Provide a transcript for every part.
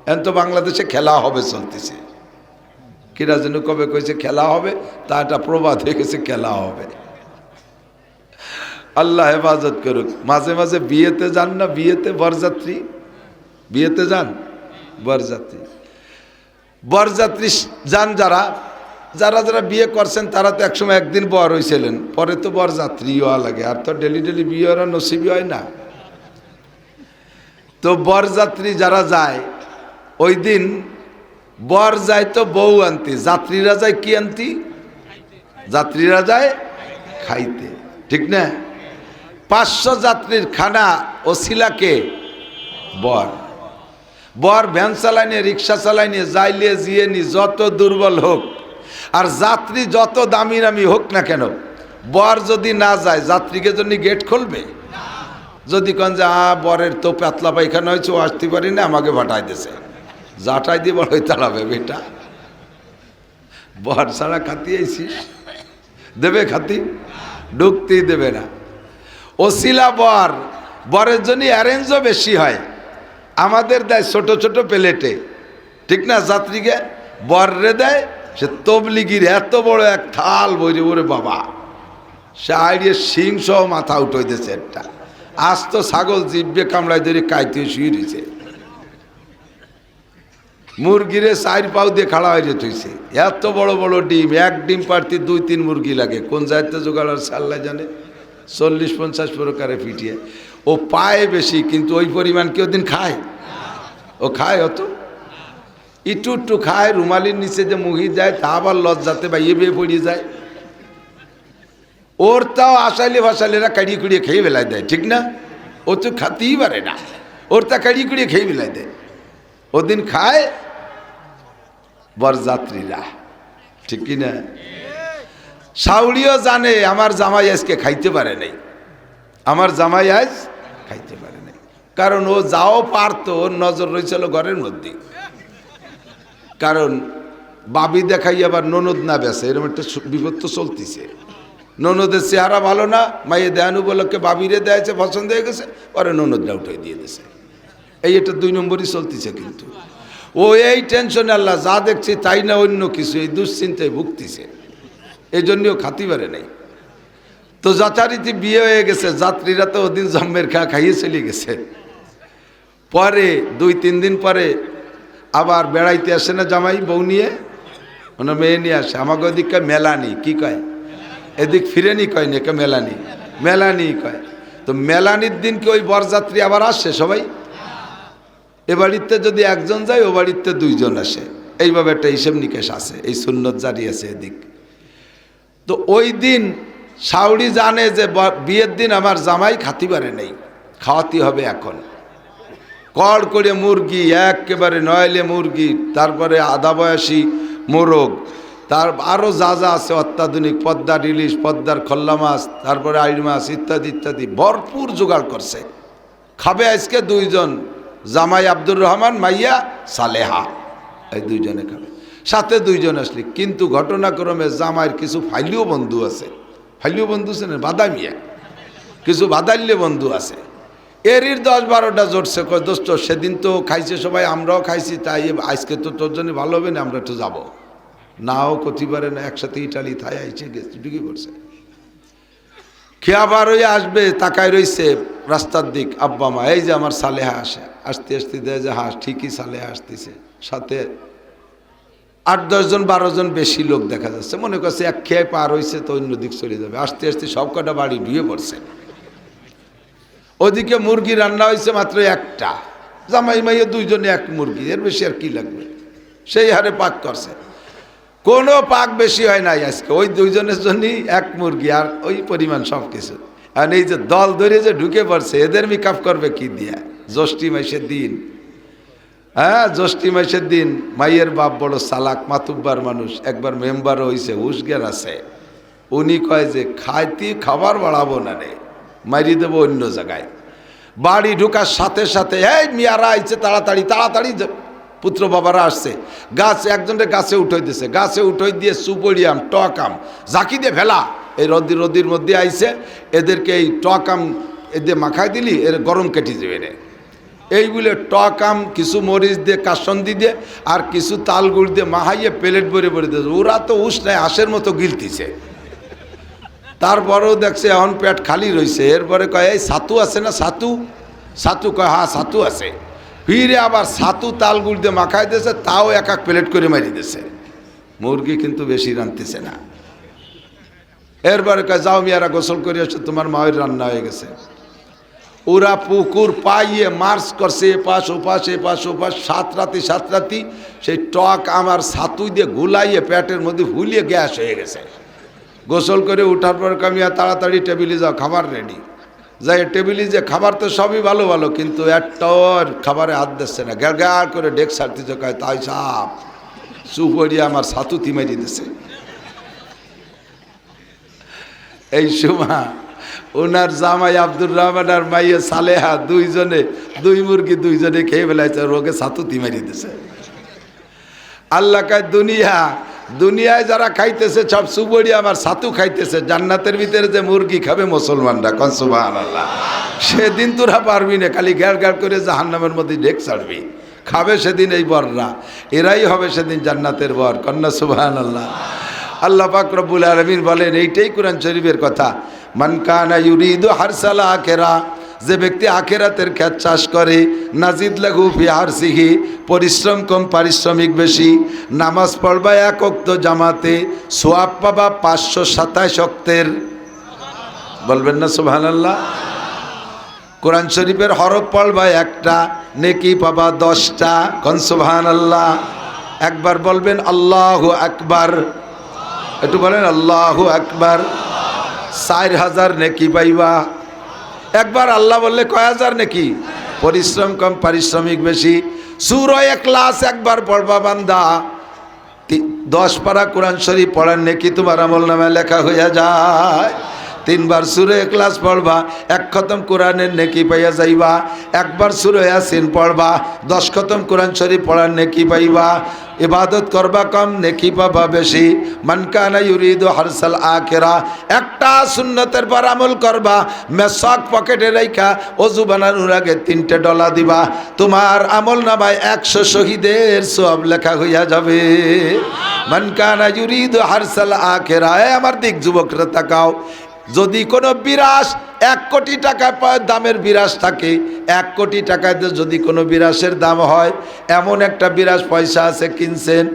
এখন তো বাংলাদেশে খেলা হবে চলতেছে, কিরা যেন কবে কইছে খেলা হবে, তা একটা প্রবাদ হয়ে গেছে খেলা হবে। আল্লাহ হেফাজত করুক। মাঝে মাঝে বিয়েতে যান না, বিয়েতে বরযাত্রী, বিয়েতে যান বরযাত্রী, বরযাত্রী যান যারা যারা যারা বিয়ে করছেন তারা তো একসময় একদিন বর হয়েছিলেন, পরে তো বরযাত্রী হওয়া লাগে, আর তো ডেলি ডেলি বিয়ে হওয়ার নসিবই হয় না। তো বরযাত্রী যারা যায় ওই দিন বর যায় তো বউ আনতে, যাত্রীরা যায় কি আনতি? যাত্রীরা যায় খাইতে, ঠিক না? 500 যাত্রীর খানা ওসিলাকে বর, বর ভ্যান চালাইনি, রিক্সা চালাইনি, যাইলে জিয়েনি, যত দুর্বল হোক আর যাত্রী যত দামি দামি হোক না কেন, বর যদি না যায় যাত্রীকে জন্য গেট খুলবে? যদি কন যে বরের তো পাতলা পায়খানা হয়েছে, ও আসতে পারি না, আমাকে ভাটাই দিয়েছে, জাটাই দিয়ে বড় তাড়াবে বেটা, বর ছাড়া খাতি আইসিস, দেবে খাতি? ঢুকতেই দেবে না। ওসিলা বর, বরের জন্য অ্যারেঞ্জও বেশি হয়, আমাদের দেয় ছোট ছোট প্লেটে, ঠিক না? যাত্রীকে বররে দেয় সে তবলিগির এত বড় এক থাল বইরে, ওরে বাবা, সে আইডিয়ে শিং সহ মাথা উঠে দিয়েছে একটা, আজ তো ছাগল জিভে কামড়াই ধরে কাইতে শুয়ে রয়েছে, মুরগিরে 4 পাও দিয়ে খাড়া হয়ে থইছে, এত বড় বড় ডিম, এক ডিম পারতে 2-3 মুরগি লাগে, কোন জায়গাতে জোগাড় আর সাল্লাই জানে, 40-50 প্রকারে পিটিয়ে। ও পায় বেশি কিন্তু ওই পরিমাণ কেউ দিন খায়? ও খায় অত? একটু একটু খায়, রুমালির নিচে যে মুহি যায় তা আবার লজ্জাতে বাইয়ে বেয়ে পড়িয়ে যায়, ওর তাও আসাইলে ভাসাইলেরা কাড়িয়ে কুড়িয়ে খেয়ে বেলায় দেয়, ঠিক না? ও তো খাতেই পারে না, ওর তা কাড়িয়ে কুড়িয়ে খেয়ে বেলায় দেয়, ওদিন খায় বরযাত্রীরা, ঠিক কিনা? সাউরিও জানে আমার জামাই আজকে খাইতে পারে নাই, আমার জামাই আজ খাইতে পারে নাই, কারণ ও যাও পারতো, ওর নজর রয়েছিল ঘরের মধ্যে, কারণ বাবি দেখাই আবার ননদ না বেছে, এরকম একটা বিপদ তো চলতেছে। ননদের চেহারা ভালো না, মাইয়ে দেয়ানু বলকে বাবিরে দেয়ছে, পছন্দ হয়ে গেছে, পরে ননদরা উঠে দিয়ে দিয়েছে, এই এটা 2 নম্বরই চলতেছে। কিন্তু ও এই টেনশনে আল্লাহ যা দেখছে তাই না অন্য কিছু, এই দুশ্চিন্তায় ভুগতেছে, এই জন্যও খাতি পারে নাই। তো যথারীতি বিয়ে হয়ে গেছে, যাত্রীরা তো ওদিন জম্মের খাইয়ে চলে গেছে, পরে 2-3 দিন পরে আবার বেড়াইতে আসে না জামাই বউ নিয়ে, ওনার মেয়ে নিয়ে আসে, আমাকে ওদিকে মেলানি কি কয়, এদিক ফিরেনি কয় না, কে মেলানি, মেলানি কয়। তো মেলানির দিন কি ওই বরযাত্রী আবার আসে সবাই? এ বাড়িতে যদি একজন যায় ও বাড়িতে 2 জন আসে, এইভাবে একটা হিসেব নিকেশ আছে, এই সুন্নত জারি আছে এদিক। তো ওই দিন সাউরি জানে যে বিয়ের দিন আমার জামাই খাতি পারে নেই, খাওয়াতে হবে এখন, কড় করে মুরগি একেবারে নয়লে মুরগি, তারপরে আধা বয়সী মোরগ, তার আরও যা যা আছে অত্যাধুনিক, পদ্মার ইলিশ, পদ্মার খল্লা মাছ, তারপরে আইড় মাছ ইত্যাদি ইত্যাদি ভরপুর জোগাড় করছে। খাবে আজকে 2 জন, জামাই আব্দুর রহমান, মাইয়া সালেহা, এই 2 জনে খাবে, সাথে 2 জন আসলে। কিন্তু ঘটনাক্রমে জামাইয়ের কিছু ফাইলিও বন্ধু আছে, ফাইলিও বন্ধু আছে না, বাদামিয়া কিছু বাদাল্য বন্ধু আছে, এরই 10-12টা জোটছে, কয় দোস্ত সেদিন তো খাইছে সবাই, আমরাও খাইছি, তাই আজকে তো তোর জন্য ভালো হবে না, আমরা একটু যাবো, নাও করতে পারে না, একসাথে ইটালি থাই আইছে গেছে, ঢুকে পড়ছে, খেয়াবার হয়ে আসবে, তাকায় রয়েছে রাস্তার দিক, আব্বা মা, এই যে আমার সালেহা আসে, আসতে আসতে দেয় যে হ্যাঁ ঠিকই সালেহা আসতেছে, সাথে 8-10 জন 12 জন বেশি লোক দেখা যাচ্ছে, মনে করছে এক খেয়ে পার হয়েছে তো অন্য দিক চলে যাবে, আসতে আসতে সব কটা বাড়ি ঢুয়ে পড়ছে। ওদিকে মুরগি রান্না হয়েছে মাত্র একটা, জামাই মাইয়ে 2 জনে 1 মুরগি, এর বেশি আর কি লাগবে, সেই হারে পাক করছে, কোনো পাক বেশি হয় নাই আজকে, ওই 2 জনের জন্যই 1 মুরগি আর ওই পরিমাণ সব কিছু। আর এই যে দল ধরে যে ঢুকে পড়ছে, এদের মেকআপ করবে কি দিয়া? জ্যৈষ্ঠী মাসের দিন, হ্যাঁ জ্যৈষ্ঠী মাসের দিন মাইয়ের বাপ বড় চালাক মাতুব্বার মানুষ, একবার মেম্বারও হয়েছে, হুশজ্ঞান আছে, উনি কয় যে খাবার বাড়াবো না রে, মারিয়ে দেবো অন্য জায়গায়। বাড়ি ঢুকার সাথে সাথে এই মিয়ারা আইছে, তাড়াতাড়ি তাড়াতাড়ি, পুত্র বাবারা আসছে, গাছ একজনের গাছে উঠাই দিয়েছে, গাছে উঠাই দিয়ে সুপরিয়াম টকাম জাকি দিয়ে ফেলা, এই রদির মধ্যে আইছে, এদেরকে এই টকাম এদের মাখাই দিলি এর গরম কেটে যাবে রে, এই বলে টক আম কিছু মরিচ দিয়ে কাসন্দি দিয়ে আর কিছু তাল গুড় দিয়ে মাহাইয়ে প্লেট ভরে ভরে দিয়েছে। ওরা তো উষ্ণায় আঁশের মতো গিলতিছে। তারপরেও দেখছে এখন পেট খালি রয়েছে। এরপরে কয় এই ছাতু আছে না, ছাতু? ছাতু কয় হ্যাঁ ছাতু আছে। ফিরে আবার ছাতু তাল গুড় দিয়ে মাখাই দিয়েছে, তাও এক এক প্লেট করে মারি দিয়েছে। মুরগি কিন্তু বেশি রাঁধতেছে না। এরপরে কয় যাও মিয়ারা গোসল করে আসো, তোমার মায়ের রান্না হয়ে গেছে। ওরা পুকুর পাইয়ে মার্চ করছে, এপাশ ওপাশ এপাশ ওপাশ, সাত রাতি সেই টক আমার ছাতু দিয়ে গুলাইয়ে পেটের মধ্যে ফুলিয়ে গ্যাস হয়ে গেছে। গোসল করে উঠার পর কামিয়া তাড়াতাড়ি টেবিলে যাও, খাবার রেডি। যাই টেবিলে যে খাবার তো সবই ভালো ভালো, কিন্তু একটাও খাবারে হাত দিচ্ছে না। গ্যার করে ডেক সারতেছে, কয় তাই সাপ সুপড়িয়ে আমার ছাতু তিমারি দিছে। এই সময় ওনার জামাই আব্দুর রহমান আর মাইয়া সালেহা দুই মুরগি দুইজনে খেয়ে ফেলাইছে, রোগে ছাতুতি মারি দিছে। আল্লাহ কয় দুনিয়ায় যারা খাইতেছে সব সুবড়ি আমার ছাতু খাইতেছে, জান্নাতের ভিতরে যে মুরগি খাবে মুসলমানরা, কোন সুবহানাল্লাহ। সেদিন তোরা পারবি না, খালি গ্যার করে জাহান্নামের মধ্যে ঢেক ছাড়বি। খাবে সেদিন এই বররা, এরাই হবে সেদিন জান্নাতের বর, কন্যা সুবহানাল্লাহ। আল্লাহ পাক রব্বুল আলামিন বলেন, এইটাই কোরআন শরীফের কথা, মান কানা ইউরিদু হারসাল আখিরা, যে ব্যক্তি আখিরাতের খ্যাত চাষ করে, নাজিদ লাহু ফি হারসিহি, পরিশ্রম কম পারিশ্রমিক বেশি, নামাজ পড়বা এক ওয়াক্ত জামাতে, সওয়াব পাবা 527 ওয়াক্তের, বলবেন না সুবহানাল্লাহ। কোরআন শরীফের হরফ পড়বা একটা, নেকি পাবা 10টা, কোন সুবহানাল্লাহ। একবার বলবেন আল্লাহু আকবার, একটু বলেন আল্লাহু আকবার। 4000 নেকি পাইবা। একবার আল্লাহ বললে কয় হাজার নেকি? পরিশ্রম কম পারিশ্রমিক বেশি। সূরা ইখলাস একবার পড়বা বান্দা, 10 পারা কোরআন শরীফ পড়ার নেকি তোমার আমলনামায় লেখা হইয়া যায়। 3 বার সূরা ইখলাস পড়বা, 1 খতম কোরআনের নেকি পাইয়া যাইবা। একবার সূরা ইয়াসিন পড়বা, 10 খতম কোরআন শরীফ পড়ার নেকি পাইবা। ইবাদত করবা কম, নেকি পাবা বেশি। মান কানা ইউরিদু হারসাল আখিরা, একটা সুন্নতের পর আমল করবা, মেসাক পকেটে রাইখা ওযু বানানোর আগে 3টে ডলা দিবা, তোমার আমল নামায় 100 শহীদের সওয়াব লেখা হইয়া যাবে। মান কানা ইউরিদু হারসাল আখিরা, আমার দিক যুবকরা তাকাও, যদি কোনো বিরাস 1 কোটি টাকা দামের বিরাস থাকে, 1 কোটি টাকায় যদি কোনো বিরাসের দাম হয়, এমন একটা বিরাস পয়সা আছে কিনছেন,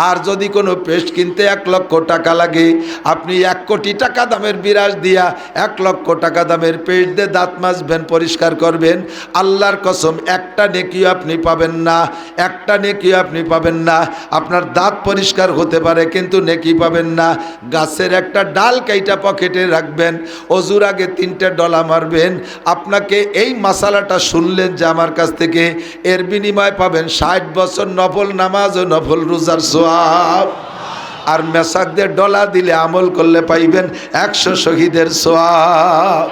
আর যদি কোনো পেস্ট কিনতে 1 লক্ষ টাকা লাগে, আপনি 1 কোটি টাকা দামের বিরাস দিয়া 1 লক্ষ টাকা দামের পেস্ট দিয়ে দাঁত মাজবেন, পরিষ্কার করবেন, আল্লাহর কসম একটা নেকিও আপনি পাবেন না, একটা নেকিও আপনি পাবেন না। আপনার দাঁত পরিষ্কার হতে পারে কিন্তু নেকি পাবেন না। গাছের একটা ডাল কাইটা পকেটে রাখবেন, ওযুর আগে 3টে ডলা মারবেন। আপনাকে এই মাসালাটা শুনলেন যে আমার কাছ থেকে, এর বিনিময় পাবেন 60 বছর নফল নামাজ ও নফল রোজার সওয়াব। আর মেসাক দিয়ে ডলা দিলে আমল করলে পাইবেন 100 শহীদের সওয়াব।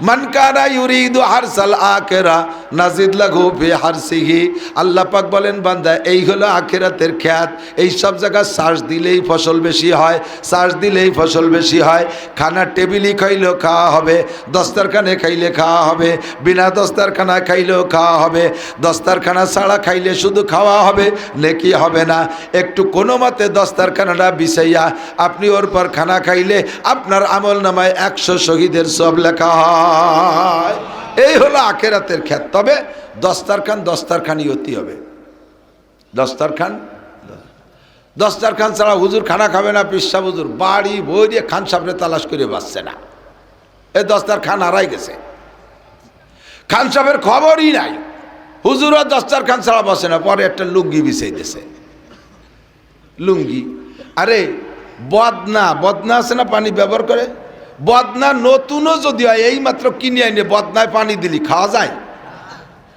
মান কানা ইউরিদু হারসাল আখিরা নাজিদ লাহু ফি হারসিহি, আল্লাহ পাক বলেন বান্দা এই হলো আখিরাতের খ্যাত। এই সব জায়গা সার্চ দিলেই ফসল বেশি হয়, সার্চ দিলেই ফসল বেশি হয়। খানা টেবিলে খাইলেও খাওয়া হবে, দস্তারখানে খাইলে খাওয়া হবে, বিনা দস্তারখানা খাইলেও খাওয়া হবে। দস্তারখানা ছাড়া খাইলে শুধু খাওয়া হবে, নেকি হবে না। একটু কোনো মতে দস্তারখানাটা বিছাইয়া আপনি ওর পর খানা খাইলে আপনার আমল নামায় 100 শহীদের সওয়াব লেখা হয়। এই হলো আখিরাতের খ্যাত। তবে দস্তারখানি হতে হবে। দস্তারখান ছাড়া হুজুর খানা খাবে না, পিসা হুজুর বাড়ি বইয়ে খান সামনে তালাশ করে বাঁচছে না। এই দস্তারখান হারাই গেছে, খান সাহেবের খবরই নাই। হুজুরও দস্তারখান ছাড়া বসে না, পরে একটা লুঙ্গি বিছাই দিছে। লুঙ্গি, আরে বদনা আছে না, পানি ব্যবহার করে, বদনা নতুনও যদি হয়, এই মাত্র কিনে আইনে বদনায় পানি দিলি খাওয়া যায়?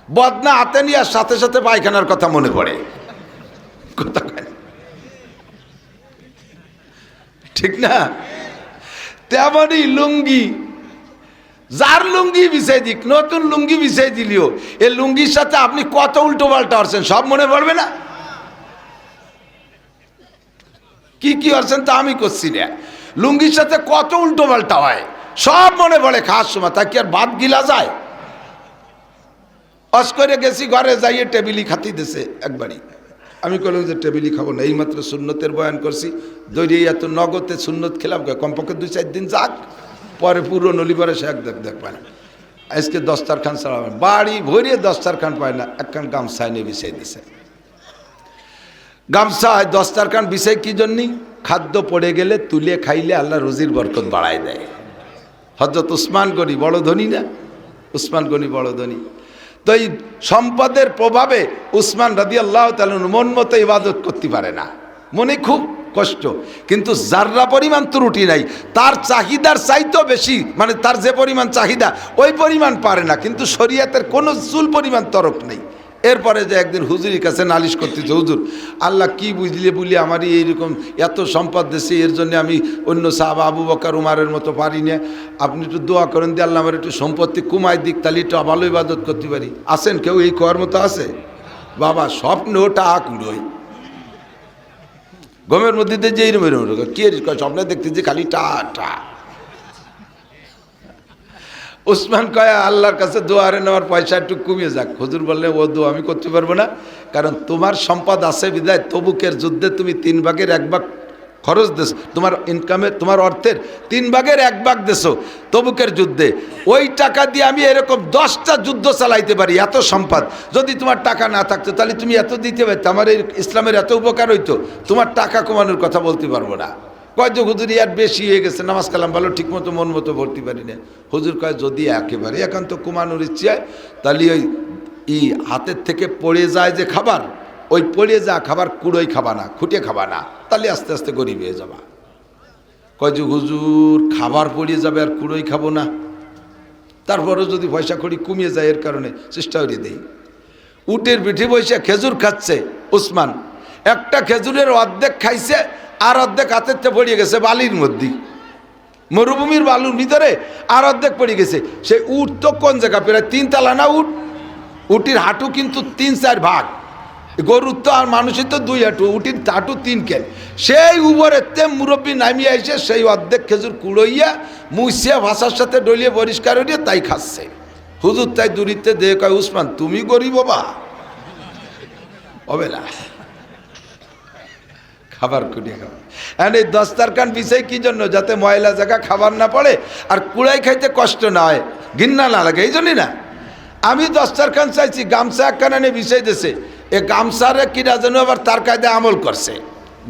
বদনা হাতে নিয়ে সাথে সাথে পায়খানার কথা মনে পড়ে, কথা ঠিক না? তেমনই লুঙ্গি, যার লুঙ্গি বিছাই দিক, নতুন লুঙ্গি বিছাই দিলিও এই লুঙ্গির সাথে আপনি কত উল্টো পাল্টা হচ্ছেন সব মনে পড়বে না? কি হচ্ছেন তা আমি করছি না। লুঙ্গির সাথে কত উল্টো পাল্টা হয় সব মনে পড়ে খাওয়ার সময়। তা কি আর ভাত গিলা যায়? অস করে গেছি ঘরে যাইয়ে টেবিলই খাতি দিছে একবারই। আমি কইলাম যে টেবিলই খাবো না, এইমাত্র সুন্নতের বয়ান করছি, দৈরি এত নগদে সুন্নত খেলাম, কমপক্ষে 2-4 দিন যাক, পরে পুরো নলিবারে সে দেখ পায় না। আজকে দস্তারখান চালাবেন, বাড়ি ভরিয়ে দস্তারখান পায় না, একখান গামছায় নিয়ে বিছাই দিছে। গামছায় দস্তারখান বিছাই কি জন্যই? খাদ্য পড়ে গেলে তুলে খাইলে আল্লাহ রুজির বরকত বাড়ায় দেয়। হযরত উসমান গনি বড় ধনী না? উসমান গনি বড় ধনী। তো এই সম্পদের প্রভাবে উসমান রাদিয়াল্লাহু তাআলা মন মতো ইবাদত করতে পারে না, মনে খুব কষ্ট, কিন্তু যাররা পরিমাণ ত্রুটি নাই, তার চাহিদার চাইতেও বেশি, মানে তার যে পরিমাণ চাহিদা ওই পরিমাণ পারে না, কিন্তু শরীয়তের কোনো চুল পরিমাণ তরক নেই। এরপরে যে একদিন হুজুরের কাছে নালিশ করতেছে, হুজুর আল্লাহ কি বুঝলে বলি আমারই এইরকম এত সম্পদ দিয়েছে, এর জন্য আমি অন্য সাহাবা আবু বকর উমারের মতো পারি না, আপনি একটু দোয়া করেন দিয়ে আল্লাহ আমার একটু সম্পত্তি কমায় দিক, তাহলে একটু ভালো ইবাদত করতে পারি। আছেন কেউ এই করার মতো আছে? বাবা স্বপ্ন টাক উড়োই, গমের মধ্যে যে এইরকম কে স্বপ্নে দেখতেছে খালি টা টা। উসমান কয়া আল্লাহর কাছে দোয়ারে নেওয়ার পয়সা একটু কমিয়ে যাক। হুজুর বললে ও দোয়া আমি করতে পারবো না, কারণ তোমার সম্পদ আছে বিদায় তবুকের যুদ্ধে তুমি 3 ভাগের 1 ভাগ খরচ দেছো, তোমার ইনকামের তোমার অর্থের 3 ভাগের 1 ভাগ দেছো তবুকের যুদ্ধে। ওই টাকা দিয়ে আমি এরকম 10টা যুদ্ধ চালাইতে পারি, এত সম্পদ। যদি তোমার টাকা না থাকতো তাহলে তুমি এত দিতে পারতো, আমার এই ইসলামের এত উপকার হইতো, তোমার টাকা কমানোর কথা বলতে পারবো না। কয় যে হুজুর ইয়ার বেশি হয়ে গেছে, নামাজ কালাম ভালো ঠিক মতো মন মতো ভরতে পারি না। হুজুর কয় যদি একেবারে একান্ত কমানোর ইচ্ছে হয় তাহলে ওই হাতের থেকে পড়ে যায় যে খাবার, ওই পড়ে যা খাবার কুড়োই খাবা না, খুঁটে খাবা না, তাহলে আস্তে আস্তে গরিব হয়ে যাবা। কয় যে হুজুর খাবার পড়ে যাবে আর কুড়োই খাবো না, তারপরেও যদি পয়সা কড়ি কমিয়ে যায় এর কারণে চেষ্টা করে দেই। উটের পিঠে বসে খেজুর খাচ্ছে উসমান, একটা খেজুরের অর্ধেক খাইছে আর অর্ধেক হাতের থেকে পড়ে গেছে বালির মধ্যে, মরুভূমির বালুর ভিতরে আর অর্ধেক পড়ে গেছে। সেই উট তো কোন জায়গা, প্রায় 3 তলা না উট, উটির হাঁটু কিন্তু 3-4 ভাগ, গরুর তো আর মানুষের তো 2 হাঁটু, উটির হাঁটু 3 কেন। সেই উপরেতে মুরব্বী নামিয়ে এসে সেই অর্ধেক খেজুর কুড়াইয়া মুছিয়া ভাষার সাথে ডলিয়ে পরিষ্কার হইয়া তাই খাচ্ছে। হুজুর তাই দূরিতে দেখে কয় উসমান তুমি গরিব বাবা হবে না, খাবার কুড়িয়ে খাবার। এখন এই দস্তারখান বিষয় কি জন্য? যাতে ময়লা জায়গা খাবার না পড়ে আর কুড়াই খাইতে কষ্ট না হয়, ঘৃণা না লাগে, এই জন্যই না। আমি দস্তারখান চাইছি, গামছা একখানা নিয়ে বিষয় দিয়েছে, এ গামছারে কিনা যেন আবার তার কায়দা আমল করছে।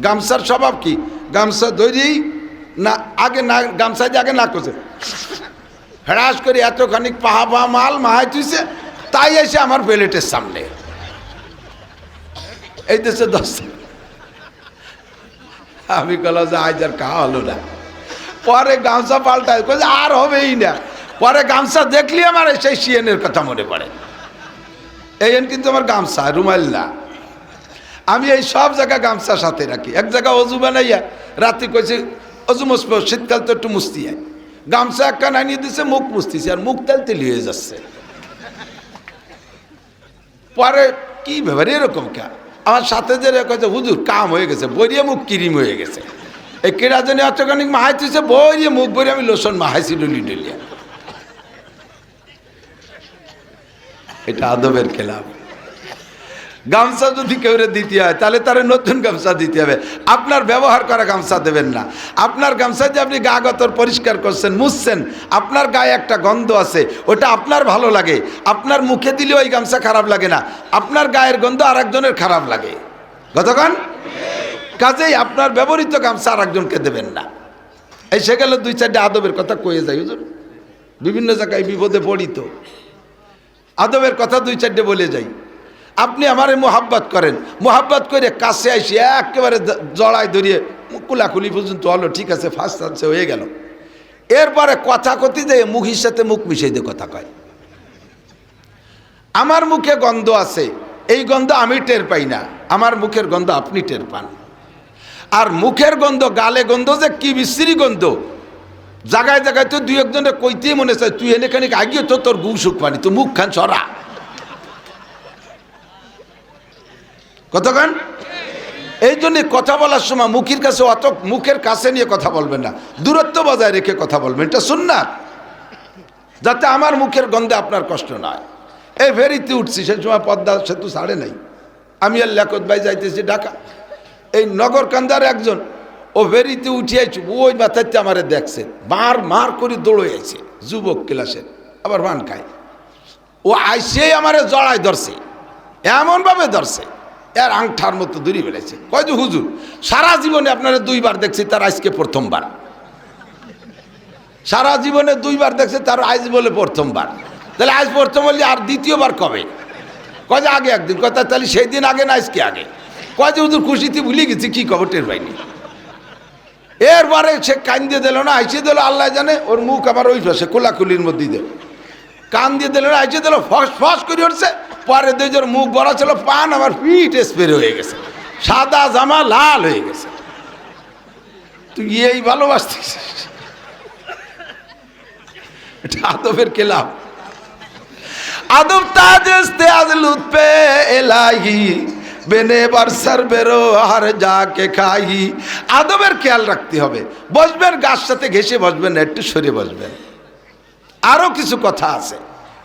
গামছার স্বভাব কি? গামছা ধরেই না আগে না গামছা দিয়ে আগে না করছে, হ্রাস করে এতখানি পাহা মাল মাহাই তুইছে, তাই এসে আমার প্লেটের সামনে এই দেশে দস্তার। আমি কলাম যে আজ আর খাওয়া হলো না। পরে গামছা পাল্টায় আর হবেই না, পরে গামছা দেখলি আমার সেই সিএনের কথা মনে পড়ে। এই কিন্তু আমার গামছা রুমাল না, আমি এই সব জায়গায় গামছা সাথে রাখি। এক জায়গায় অজু বানাইয়া রাতে কইছে অজু মুসব, শীতকাল তো একটু মুস্তি হয়, গামছা একটা নাইয়ে দিছে, মুখ মুস্তিছে আর মুখ তেল তেলি হয়ে যাচ্ছে। পরে কি ব্যাপার এরকম কে? আমার সাথে যে রেখেছে হুজুর কাম হয়ে গেছে, বইয়ে মুখ ক্রিম হয়ে গেছে, এই কেরা জানি অতখানি মাহাইতেছে, বইয়ে মুখ বইয়ে আমি লোশন মাহাইছি ডলি ডলিয়া। এটা আদবের খেলাফ। গামছা যদি কেউ দিতে হয় তাহলে তার নতুন গামছা দিতে হবে, আপনার ব্যবহার করা গামছা দেবেন না। আপনার গামছা যে আপনি গা গতর পরিষ্কার করছেন, মুছছেন, আপনার গায়ে একটা গন্ধ আছে, ওটা আপনার ভালো লাগে, আপনার মুখে দিলে ওই গামছা খারাপ লাগে না, আপনার গায়ের গন্ধ আর একজনের খারাপ লাগে। কতক্ষণ কাজেই আপনার ব্যবহৃত গামছা আর একজনকে দেবেন না। এই সে গেল 2-4টা আদবের কথা কয়ে যাই হুজুর, বিভিন্ন জায়গায় বিপদে পড়ি তো আদবের কথা 2-4টে বলে যাই। আপনি আমারে মোহাব্বত করেন, মোহাব্বত করে কাছে আসি একেবারে জড়াই ধরিয়ে কুলাকুলি পর্যন্ত হলো, ঠিক আছে, ফার্স্ট চান্সে হয়ে গেল। এরপরে কথা কতি যে মুখের সাথে মুখ মিশাই দিয়ে কথা কয়। আমার মুখে গন্ধ আছে, এই গন্ধ আমি টের পাই না, আমার মুখের গন্ধ আপনি টের পান। আর মুখের গন্ধ, গালে গন্ধ যে কি বিশ্রী গন্ধ, জায়গায় জায়গায় তো 2-1জনে কইতেই মনে চায় তুই এনে খানিক আগিয়ে তো তোর গু সুখ পানি, তো মুখ খান ছড়া। কতক্ষণ এই জন্য কথা বলার সময় মুখের কাছে অত মুখের কাছে নিয়ে কথা বলবেন না, দূরত্ব বজায় রেখে কথা বলবেন, এটা সুন্নাত, যাতে আমার মুখের গন্ধে আপনার কষ্ট না হয়। এই ফেরিতে উঠছি, সে সময় পদ্মা সেতু ছাড়ে নাই। আমি আর লেখত ভাই যাইতেছি ঢাকা, এই নগর কান্দার একজন ও ফেরিতে উঠিয়েছি, ওই মাথাতে আমারে দেখছে, মার করে দৌড়ে আছে, যুবক ক্লাসের, আবার পান খায়। ও আইসে আমারে জড়াই ধরছে, এমনভাবে ধরছে এর আংঠার মতো দূরি বেড়েছে। কয় যে হুজুর সারা জীবনে আপনারা 2 বার দেখছি, তার আজকে প্রথমবার। সারা জীবনে 2 বার দেখছে, তার আজ বলে প্রথমবার। তাহলে আজ প্রথম বললে আর দ্বিতীয়বার কবে? কয় যে আগে একদিন। কথা তাহলে সেই দিন আগে না আজকে আগে? কয় যে হুজুর খুশিতে ভুলে গেছি, কি খবর টের পাইনি। এরপরে সে কান দিয়ে দিল না, আইসে দিল আল্লাহ জানে, ওর মুখ আমার ওই পাশে কোলাকুলির মধ্যে দিল, কান দিয়ে দিল না, আইসে দিল, ফস ফস করে উঠছে। পরে দুইজন মুখ বড় ছিল, পান আমার পিঠ স্প্রে হয়ে গেছে, সাদা জামা লাল হয়ে গেছে। তুই এই ভালোবাসতিস? এটা আদবের কেলাম। আদব তাজেস্তে আজ লুৎফে এলাহি বেনে বারসার বেরো আর যাকে খাই। আদবের খেয়াল রাখতে হবে। বসবেন গাছ সাথে ঘেসে বসবেন না, একটু সরে বসবেন। আরও কিছু কথা আছে।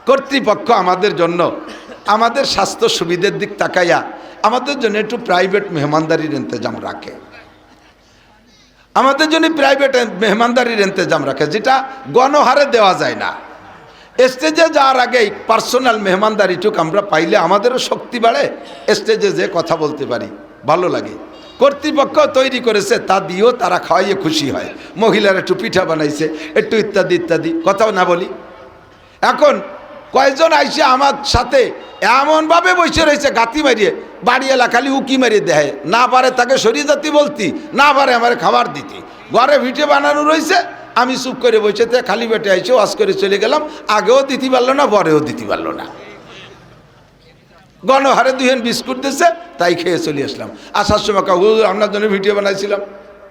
কর্তৃপক্ষ আমাদের জন্য, আমাদের স্বাস্থ্য সুবিধার দিক তাকাইয়া আমাদের জন্য একটু প্রাইভেট মেহমানদারির ইন্তজাম রাখে। আমাদের জন্য প্রাইভেট মেহমানদারির ইন্তজাম রাখে, যেটা গণহারে দেওয়া যায় না। স্টেজে যাওয়ার আগেই পার্সোনাল মেহমানদারিটুক আমরা পাইলে আমাদেরও শক্তি বাড়ে, স্টেজে যে কথা বলতে পারি, ভালো লাগে। কর্তৃপক্ষ তৈরি করেছে, তা দিয়েও তারা খাওয়াইয়ে খুশি হয়। মহিলারা একটু পিঠা বানাইছে, একটু ইত্যাদি ইত্যাদি, কথাও না বলি। এখন কয়েকজন আইসে আমার সাথে এমনভাবে বসে রয়েছে, গাতি মারিয়ে, বাড়ি এলা খালি উকি মারিয়ে দেয়, না পারে তাকে সরিয়ে জাতি বলতি, না পারে আমার খাবার দিতি। ঘরে ভিটে বানানো রয়েছে, আমি চুপ করে বসে খালি পেটে আইসে ওয়াজ করে চলে গেলাম। আগেও দিতে পারলো না, পরেও দিতে পারলো না। গণহারে 2 বিস্কুট দিচ্ছে, তাই খেয়ে চলে আসলাম। আসার সময় হুজুর আপনার জন্য ভিডিও বানাইছিলাম।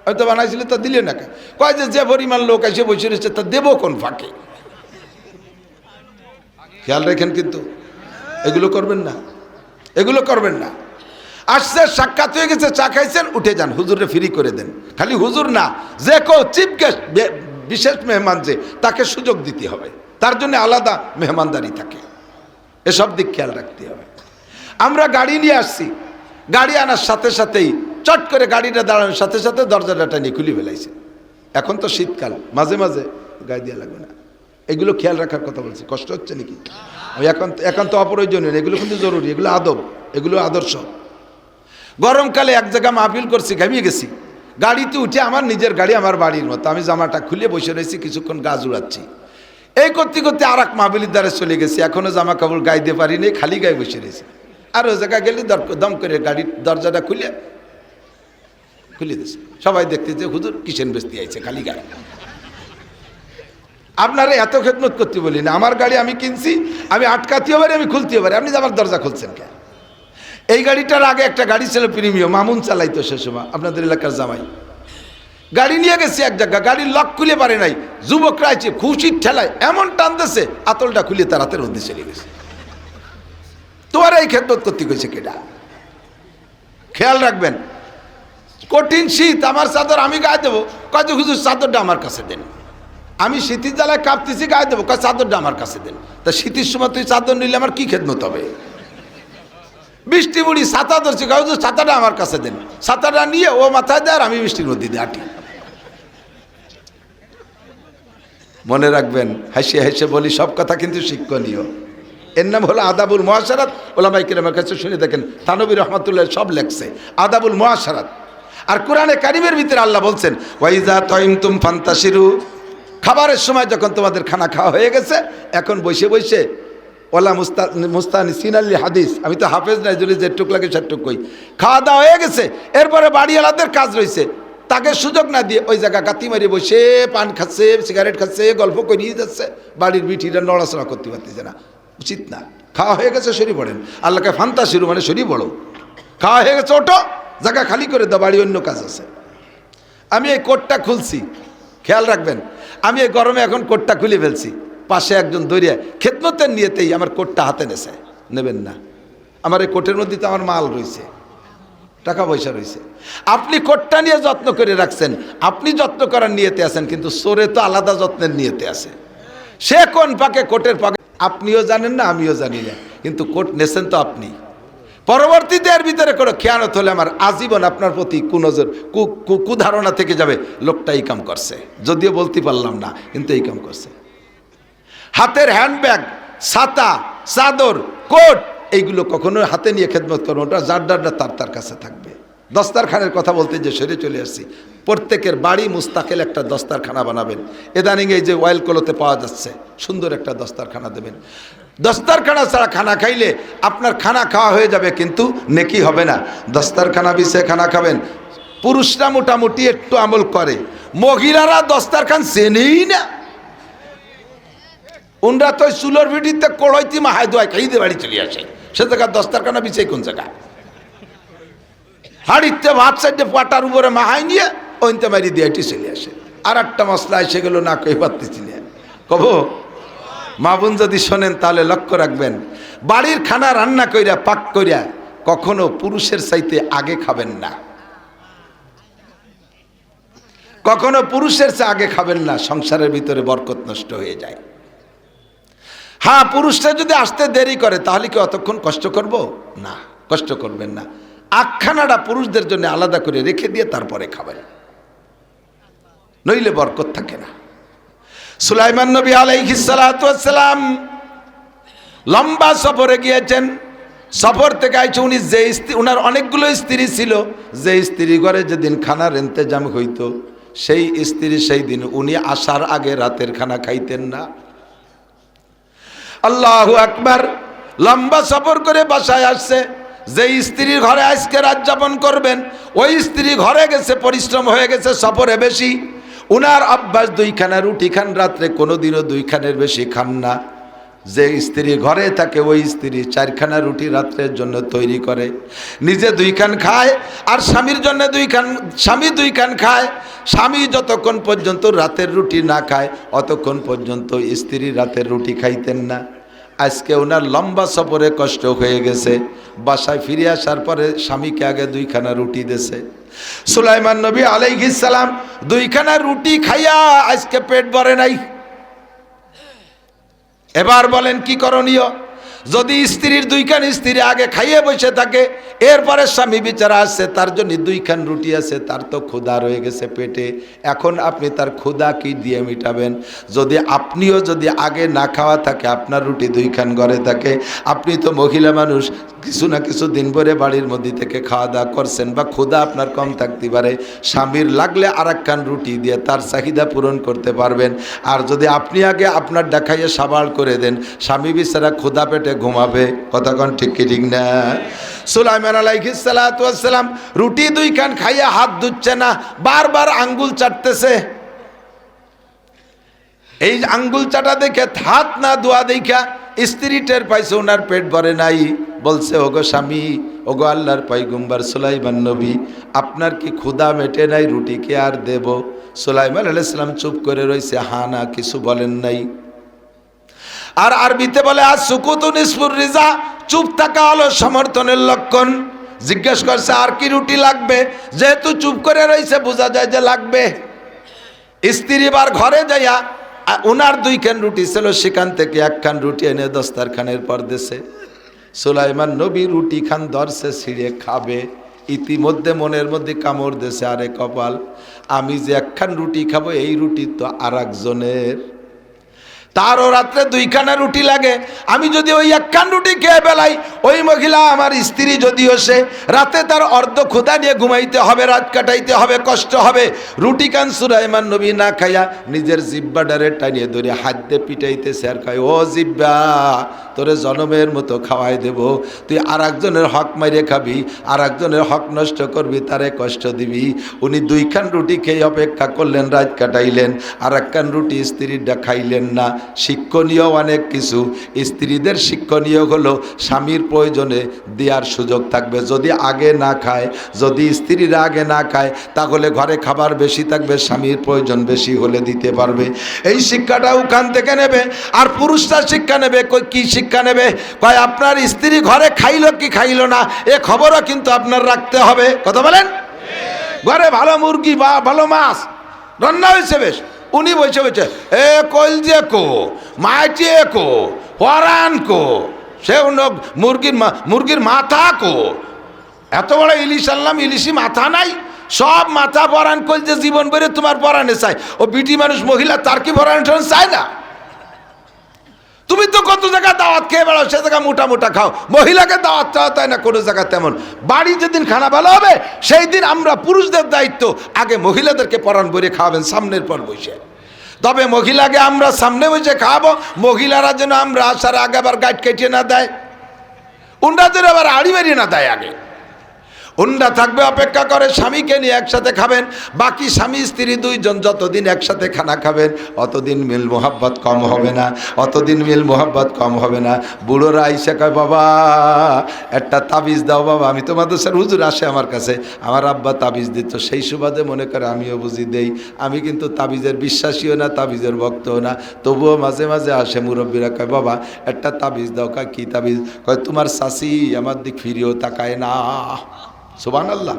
আমি তো বানাইছিল, তা দিলে না। কয় যে পরিমাণ লোক এসে বসে রয়েছে, তা দেবো কোন ফাঁকে? খেয়াল রাখেন, কিন্তু এগুলো করবেন না, এগুলো করবেন না। আসছে, সাক্ষাৎ হয়ে গেছে, চা খাইছেন, উঠে যান, হুজুরে ফ্রি করে দেন। খালি হুজুর না, যে কেউ চিফ গেস্ট, বিশেষ মেহমান, যে তাকে সুযোগ দিতে হবে, তার জন্য আলাদা মেহমানদারি থাকে। এসব দিক খেয়াল রাখতে হবে। আমরা গাড়ি নিয়ে আসছি, গাড়ি আনার সাথে সাথেই চট করে গাড়িটা দাঁড়ানোর সাথে সাথে দরজাটা টানিয়ে খুলে ফেলাইছে। এখন তো শীতকাল, মাঝে মাঝে গায়ে দেওয়া লাগবে না। এগুলো খেয়াল রাখার কথা বলছি, কষ্ট হচ্ছে নাকি? এখন তো অপ্রয়োজনীয়, এগুলো কিন্তু জরুরি, এগুলো আদব, এগুলো আদর্শ। গরমকালে এক জায়গায় মাহফিল করছি, ঘামিয়ে গেছি। গাড়িতে উঠে, আমার নিজের গাড়ি, আমার বাড়ির মতো, আমি জামাটা খুলে বসে রয়েছি, কিছুক্ষণ গাছ উড়াচ্ছি। এই করতে করতে আর এক মাহফিলের দ্বারে চলে গেছি। এখনও জামা কাপড় গায়ে দিয়ে পারিনি, খালি গায়ে বসে রয়েছি। আর ওই জায়গায় গেলে দম করে গাড়ির দরজাটা খুলে দিয়েছে। সবাই দেখতে যে হুজুর কিসেন বেস্তি আইছে খালি গায়ে। আপনারা এত খেদমত করতে বলি না। আমার গাড়ি আমি কিনছি, আমি আটকাতেও পারি, আমি খুলতেও পারি, আপনি আমার দরজা খুলছেন কেন? এই গাড়িটার আগে একটা গাড়ি ছিল প্রিমিয়াম, মামুন চালাইতো সে সময়, আপনাদের এলাকার জামাই। গাড়ি নিয়ে গেছি এক জায়গা, গাড়ির লক খুলে পারে নাই, যুবকরা আছে খুশির ঠেলায় এমন টানতেছে, আতলটা খুলে তার হাতের মধ্যে চলে গেছে। তোমার এই খেদমত করতে গেছে কেডা? খেয়াল রাখবেন। কঠিন শীত, আমার চাদর আমি গায়ে দেবো, কয় হুজুর চাদরটা আমার কাছে দেন। আমি শীতের জ্বালায় কাঁপতেছি, গায়ে দেবো, কয় চাদরটা আমার কাছে দেন। তা শীতের সময় তুই চাদর নিলে আমার কি খেদমত হবে? বৃষ্টি বুড়ি ছাতা ধরছি, কয় হুজুর ছাতাটা আমার কাছে দেন। ছাতাটা নিয়ে ও মাথায় দেয়, আর আমি বৃষ্টির মধ্যে দিয়ে আটি। মনে রাখবেন, হাসি হাসি বলি, সব কথা কিন্তু শিক্ষণীয়। এর নাম হলো আদাবুল মুআশারাত। ওলামায়ে কেরামের কাছে শুনে দেখেন, থানবী রহমাতুল্লাহ সব লেখছে আদাবুল মুআশারাত। আর কোরআনে কারিমের ভিতরে আল্লাহ বলছেন, ওয়াইজা তাইমতুম ফান্তাশিরু, খাবারের সময় যখন তোমাদের খানা খাওয়া হয়ে গেছে, এখন বসে বসে, ওলা মুস্তানি সিনালি হাদিস, আমি তো হাফেজ নাই, যদি যেটুক লাগে সেটুক কই, খাওয়া দাওয়া হয়ে গেছে, এরপরে বাড়িওয়ালাদের কাজ রয়েছে, তাকে সুযোগ না দিয়ে ওই জায়গা গাতি মারি বসে পান খাচ্ছে, সিগারেট খাচ্ছে, গল্প করিয়ে যাচ্ছে, বাড়ির বিটিরা নড়াচড়া করতে পারতেছে না। উচিত না। খাওয়া হয়ে গেছে, সরি পড়েন। আল্লাহকে ফান্তাশিরু মানে সরি পড়ো। খাওয়া হয়ে গেছে, ওঠো, জায়গা খালি করে দাও, বাড়ি অন্য কাজ আছে। আমি এই কোটটা খুলছি, খেয়াল রাখবেন, আমি এই গরমে এখন কোটটা খুলে ফেলছি। পাশে একজন দৌড়িয়ে খেদমতের নিয়েতেই আমার কোটটা হাতে নেছে, নেবেন না। আমার এই কোটের মধ্যে তো আমার মাল রয়েছে, টাকা পয়সা রয়েছে। আপনি কোটটা নিয়ে যত্ন করে রাখছেন, আপনি যত্ন করার নিয়েতে আছেন, কিন্তু চোরে তো আলাদা যত্নের নিয়েতে আছে। সে কোন পাকে কোটের পাকে আপনিও জানেন না, আমিও জানি না। কিন্তু কোট নেছেন তো আপনি। পরবর্তীতে এর ভিতরে কোনো খেয়ানত হলে আমার আজীবন আপনার প্রতি কুনজর কুধারণা থেকে যাবে, লোকটা এই কাম করছে, যদিও বলতে পারলাম না, কিন্তু এই কাম করছে। হাতের হ্যান্ডব্যাগ, ছাতা, চাদর, কোট, এইগুলো কখনো হাতে নিয়ে খেদমত করবো, ওটা যার তার কাছে থাকবে। দস্তারখানের কথা বলতে যে সরে চলে আসছি, প্রত্যেকের বাড়ি মুস্তাকিল একটা দস্তারখানা বানাবেন। ইদানিং এই যে ওয়েল কলোতে পাওয়া যাচ্ছে, সুন্দর একটা দস্তারখানা দেবেন। দস্তারখানা ছাড়া খানা খাইলে আপনার খানা খাওয়া হয়ে যাবে কিন্তু নেকি হবে না। দস্তারখানা বিছে খানা খাবেন। পুরুষরা মোটামুটি একটু আমল করে, মহিলারা দস্তারখান চেনেই না। উনরা তো চুলোর ভিডিতে কড়াইতি মাহাই দোয়াই খাইতে বাড়ি চলে আসে, সে জায়গায় দস্তারখানা বিছে কোন জায়গায়? হাড়িতে ভাত সাইডে পাটার উপরে মাহাই নিয়ে ওইতে মারি দিয়ে এটি চলে আসে। আর একটা মশলা এসে গেল না, কই পারতেছি না কব। মা বোন যদি শোনেন তাহলে লক্ষ্য রাখবেন, বাড়ির খানা রান্না কইরা পাক কইরা কখনো পুরুষের চাইতে আগে খাবেন না, কখনো পুরুষের চেয়ে আগে খাবেন না, সংসারের ভিতরে বরকত নষ্ট হয়ে যায়। হ্যাঁ, পুরুষরা যদি আসতে দেরি করে তাহলে কি অতক্ষণ কষ্ট করব? না, কষ্ট করবেন না। আখানাটা পুরুষদের জন্য আলাদা করে রেখে দিয়ে তারপরে খাবেন, নইলে বরকত থাকে না। সুলাইমান নবী আলাইহিস সালাতু ওয়াস সালাম লম্বা সফরে গিয়েছেন। সফর থেকে আইছে উনি, যে স্ত্রী, উনার অনেকগুলো স্ত্রী ছিল, যে স্ত্রী ঘরে যেদিন খানার ইন্তজাম হইতো সেই স্ত্রী সেই দিন উনি আসার আগে রাতের খানা খাইতেন না। আল্লাহু আকবার। লম্বা সফর করে বাসায় আসছে, যে স্ত্রীর ঘরে আজকে রাত যাপন করবেন ওই স্ত্রী ঘরে গেছে, পরিশ্রম হয়ে গেছে, সফরে বেশি। উনার অভ্যাস দুইখানা রুটি খান রাত্রে, কোনোদিনও দুইখানের বেশি খান না। যে স্ত্রী ঘরে থাকে ওই স্ত্রী 4 খানা রুটি রাত্রের জন্য তৈরি করে, নিজে 2 খান খায় আর স্বামীর জন্য 2 খান, স্বামী 2 খান খায়। স্বামী যতক্ষণ পর্যন্ত রাতের রুটি না খায় অতক্ষণ পর্যন্ত স্ত্রী রাতের রুটি খাইতেন না। আজকে ওনার লম্বা সফরে কষ্ট হয়ে গেছে, বাসায় ফিরে আসার পরে স্বামীকে আগে 2 খানা রুটি দিয়েছে। সুলাইমান নবী আলাইহিস সালাম 2 খানা রুটি খাইয়া আজকে পেট ভরে নাই। এবার বলেন কি করণীয়? যদি স্ত্রীর 2 খান স্ত্রী আগে খাইয়ে বসে থাকে, এরপরে স্বামী বিচারা আসছে, তার জন্য 2 খান রুটি আছে, তার তো ক্ষুধা রয়ে গেছে পেটে। এখন আপনি তার ক্ষুধা কি দিয়ে মিটাবেন? যদি আপনিও যদি আগে না খাওয়া থাকে, আপনার রুটি 2 খান ঘরে থাকে, আপনি তো মহিলা মানুষ, কিছু না কিছু দিন পরে বাড়ির মধ্যে থেকে খাওয়া দাওয়া করছেন, বা ক্ষুধা আপনার কম থাকতে পারে, স্বামীর লাগলে আর 1 খান রুটি দিয়ে তার চাহিদা পূরণ করতে পারবেন। আর যদি আপনি আগে আপনার দেখাইয়ে সাবাল করে দেন, স্বামী বিচারা ক্ষুধা পেটে ঘুমাবে। কথাক্ষণ ঠিক কি ঠিক না? সুলাইমান আলাইহিস সালাতু ওয়াস সালাম রুটি 2 খান খাইয়া হাত ধুচ্ছে না, বারবার আঙ্গুল চাটতেছে। এই আঙ্গুল চাটা দেখে, হাত না ধোয়া দেখা স্ত্রী টের পাইছে ওনার পেট ভরে নাই। বলছে, ওগো স্বামী, ওগো আল্লাহর পয়গম্বর সুলাইমান নবী, আপনার কি ক্ষুধা মেটে নাই? রুটি কে আর দেব? সুলাইমান আলাইহিস সালাম চুপ করে রয়েছে, হা না, কিছু বলেন নাই। আর আরবিতে বলে আজ সুকুতু নিসফুর রিজা, চুপ থাকা হলো সমর্থনের লক্ষণ। জিজ্ঞেস করছে আর কি রুটি লাগবে? যেহেতু চুপ করে রয়েছে বোঝা যায় যে লাগবে। স্ত্রী বার ঘরে যাইয়া ওনার 2 খান রুটি ছিল, সেখান থেকে 1 খান রুটি এনে দস্তারখানের পর দেশে। সুলাইমান নবী রুটি খান ধরছে, ছিঁড়ে খাবে, ইতিমধ্যে মনের মধ্যে কামড় দেশে, আরে কপাল, আমি যে 1 খান রুটি খাবো, এই রুটি তো আর একজনের। তারও রাত্রে 2 খানা রুটি লাগে, আমি যদি ওই 1 খান রুটি খেয়ে বেলাই, ওই মহিলা আমার স্ত্রী যদিও সে রাতে তার অর্ধ ক্ষুধা নিয়ে ঘুমাইতে হবে, রাত কাটাইতে হবে, কষ্ট হবে। রুটি খান সুলাইমান নবী না খাইয়া নিজের জিব্বাডারে টানিয়ে ধরে হাত দিয়ে পিটাইতেছে আর কয়, ও জিব্বা, তোরে জনমের মতো খাওয়াই দেব, তুই আর একজনের হক মাইরে খাবি, আর একজনের হক নষ্ট করবি, তারে কষ্ট দিবি। উনি 2 খান রুটি খেয়ে অপেক্ষা করলেন, রাত কাটাইলেন, আর 1 খান রুটি স্ত্রীটা খাইলেন না। শিক্ষণীয় অনেক কিছু। স্ত্রীদের শিক্ষণীয় হলো স্বামীর প্রয়োজনে দেওয়ার সুযোগ থাকবে। যদি আগে না খায়, যদি স্ত্রীরা আগে না খায়, তাহলে ঘরে খাবার বেশি থাকবে, স্বামীর প্রয়োজন বেশি হলে দিতে পারবে। এই শিক্ষাটা ওখান থেকে নেবে। আর পুরুষরা শিক্ষা নেবে, কি শিক্ষা নেবে? কয় আপনার স্ত্রী ঘরে খাইলো কি খাইলো না এ খবরও কিন্তু আপনার রাখতে হবে। কথা বলেন? ঘরে ভালো মুরগি বা ভালো মাছ রান্না হয়েছে, বেশ, উনি বসে বসে, এ কলজে কো, মাটিয়ে কো, হরান কো, সে মুরগির মাথা কো, এত বড় ইলিশ আনলাম, ইলিশি মাথা নাই, সব মাথা পরাণ করছে জীবন বেড়ে তোমার পরাণে চাই। ও বিটি মানুষ মহিলা, তার কি পরাণ চায় না? তুমি তো কত জায়গায় দাওয়াত খেয়ে বেড়াও, সে জায়গা মোটা মোটা খাও, মহিলাকে দাওয়াত চাওয়া তাই না কোনো জায়গা তেমন। বাড়ি যেদিন খানা ভালো হবে সেই দিন আমরা পুরুষদের দায়িত্ব, আগে মহিলাদেরকে পরাণ ভরে খাওয়াবেন সামনের পর বসে। তবে মহিলাকে আমরা সামনে বসে খাওয়াবো, মহিলারা যেন আমরা আসার আগে আবার গাইড কেটে না দেয়, উন্ডা যেন আবার আড়ি বেরিয়ে না দেয়। আগে উন্ডা থাকবে, অপেক্ষা করে স্বামীকে নিয়ে একসাথে খাবেন। বাকি স্বামী স্ত্রী দুইজন যতদিন একসাথে খানা খাবেন অতদিন মিল মোহাব্বত কম হবে না, অতদিন মিল মোহাব্বত কম হবে না। বুড়োরা আইসা কয়, বাবা একটা তাবিজ দাও বাবা। আমি তো মাদ্রাসার হুজুর আসে আমার কাছে, আমার আব্বা তাবিজ দিত, সেই সুবাদে মনে করে আমিও বুঝি দেই। আমি কিন্তু তাবিজের বিশ্বাসীও না, তাবিজের ভক্তও না, তবুও মাঝে মাঝে আসে মুরব্বীরা, কয় বাবা একটা তাবিজ দাও। কয় কি তাবিজ? কয় তোমার শাশি আমার দিক ফিরিয়েও তাকায় না। সুবহানাল্লাহ।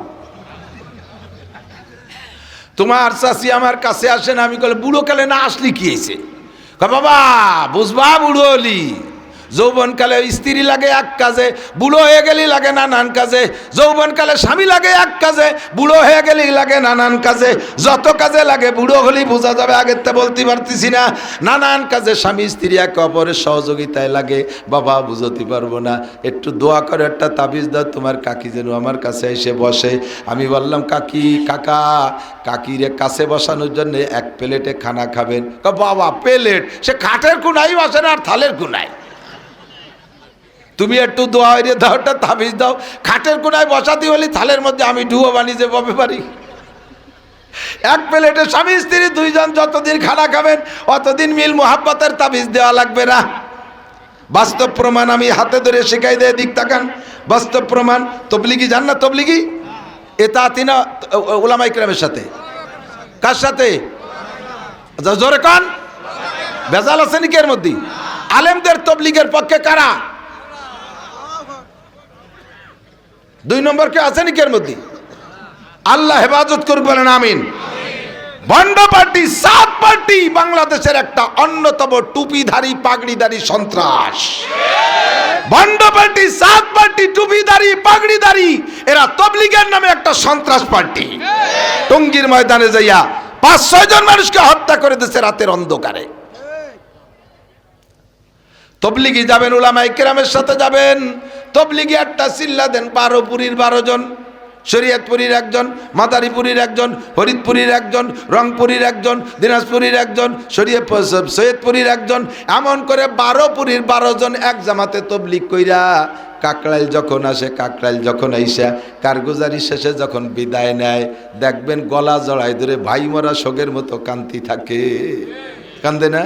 তোমার চাষি আমার কাছে আসে না। আমি বলে বুড়ো কালে না আসলি কি হয়েছে? বাবা বুঝবা, বুড়ো হলি যৌবনকালে স্ত্রী লাগে এক কাজে, বুড়ো হয়ে গেলি লাগে নানান কাজে। যৌবনকালে স্বামী লাগে এক কাজে, বুড়ো হয়ে গেলি লাগে নানান কাজে। যত কাজে লাগে বুড়ো হলি বোঝা যাবে, আগের তো বলতে পারতেছি না। নানান কাজে স্বামী স্ত্রী একে অপরের সহযোগিতায় লাগে। বাবা বুঝতে পারবো না, একটু দোয়া করে একটা তাবিজ দাও, তোমার কাকি যেন আমার কাছে এসে বসে। আমি বললাম কাকি, কাকা, কাকিরে কাছে বসানোর জন্য এক প্লেটে খানা খাবেন। বাবা প্লেট, সে খাটের কোনায় বসে না আর থালের কোনায়। তুমি একটু দোয়া হইরে দাও, একটা তাবিজ দাও। খাটের কোনায় বসাতে হলে থালের মধ্যে আমি ডুয়ো বানিয়ে যে ববে পারি। এক প্লেটে স্বামী স্ত্রী দুইজন যতদিন খানা খাবেন অতদিন মিল মোহাব্বতের তাবিজ দেওয়া লাগবে না। বাস্তব প্রমাণ আমি হাতে ধরে শিখাই দেয়, দিক তাকান। বাস্তব প্রমাণ। তবলিগি জান না? তবলিগি এটা তিনা উলামা ইকরামের সাথে, কার সাথে? জোরে কান, বেজাল আছে নাকি এর মধ্যে? আলেমদের তবলিগের পক্ষে কারা? 2 নম্বর কে আছে নাকি এর মধ্যে? আল্লাহ হেফাজত করবে, বলেন আমিন। ভণ্ড পার্টি 7 পার্টি বাংলাদেশের একটা অন্যতম টুপিধারী পাগড়িধারী সন্ত্রাস। ভণ্ড পার্টি 7 পার্টি টুপিধারী পাগড়িধারী, এরা তবলিগের নামে একটা সন্ত্রাস পার্টি। টঙ্গীর ময়দানে যাইয়া 5-6 জন মানুষকে হত্যা করে দিয়েছে রাতের অন্ধকারে। তবলিগি যাবেন, উলামায়ে কেরামের সাথে যাবেন। তবলিগি একটা চিল্লা দেন, 12 পুরীর 12 জন, শরীয়তপুরীর একজন, মাদারীপুরীর একজন, ফরিদপুরীর একজন, রংপুরীর একজন, দিনাজপুরীর একজন, সৈয়দপুরীর একজন, এমন করে 12 পুরীর 12 জন এক জামাতে তবলিগ কইরা কাকরাইল যখন আসে, কাকরাইল যখন আইসা কারগুজারি শেষে যখন বিদায় নেয়, দেখবেন গলা জড়াই ধরে ভাই মরা শোকের মতো কান্তি থাকে। কান্দে না?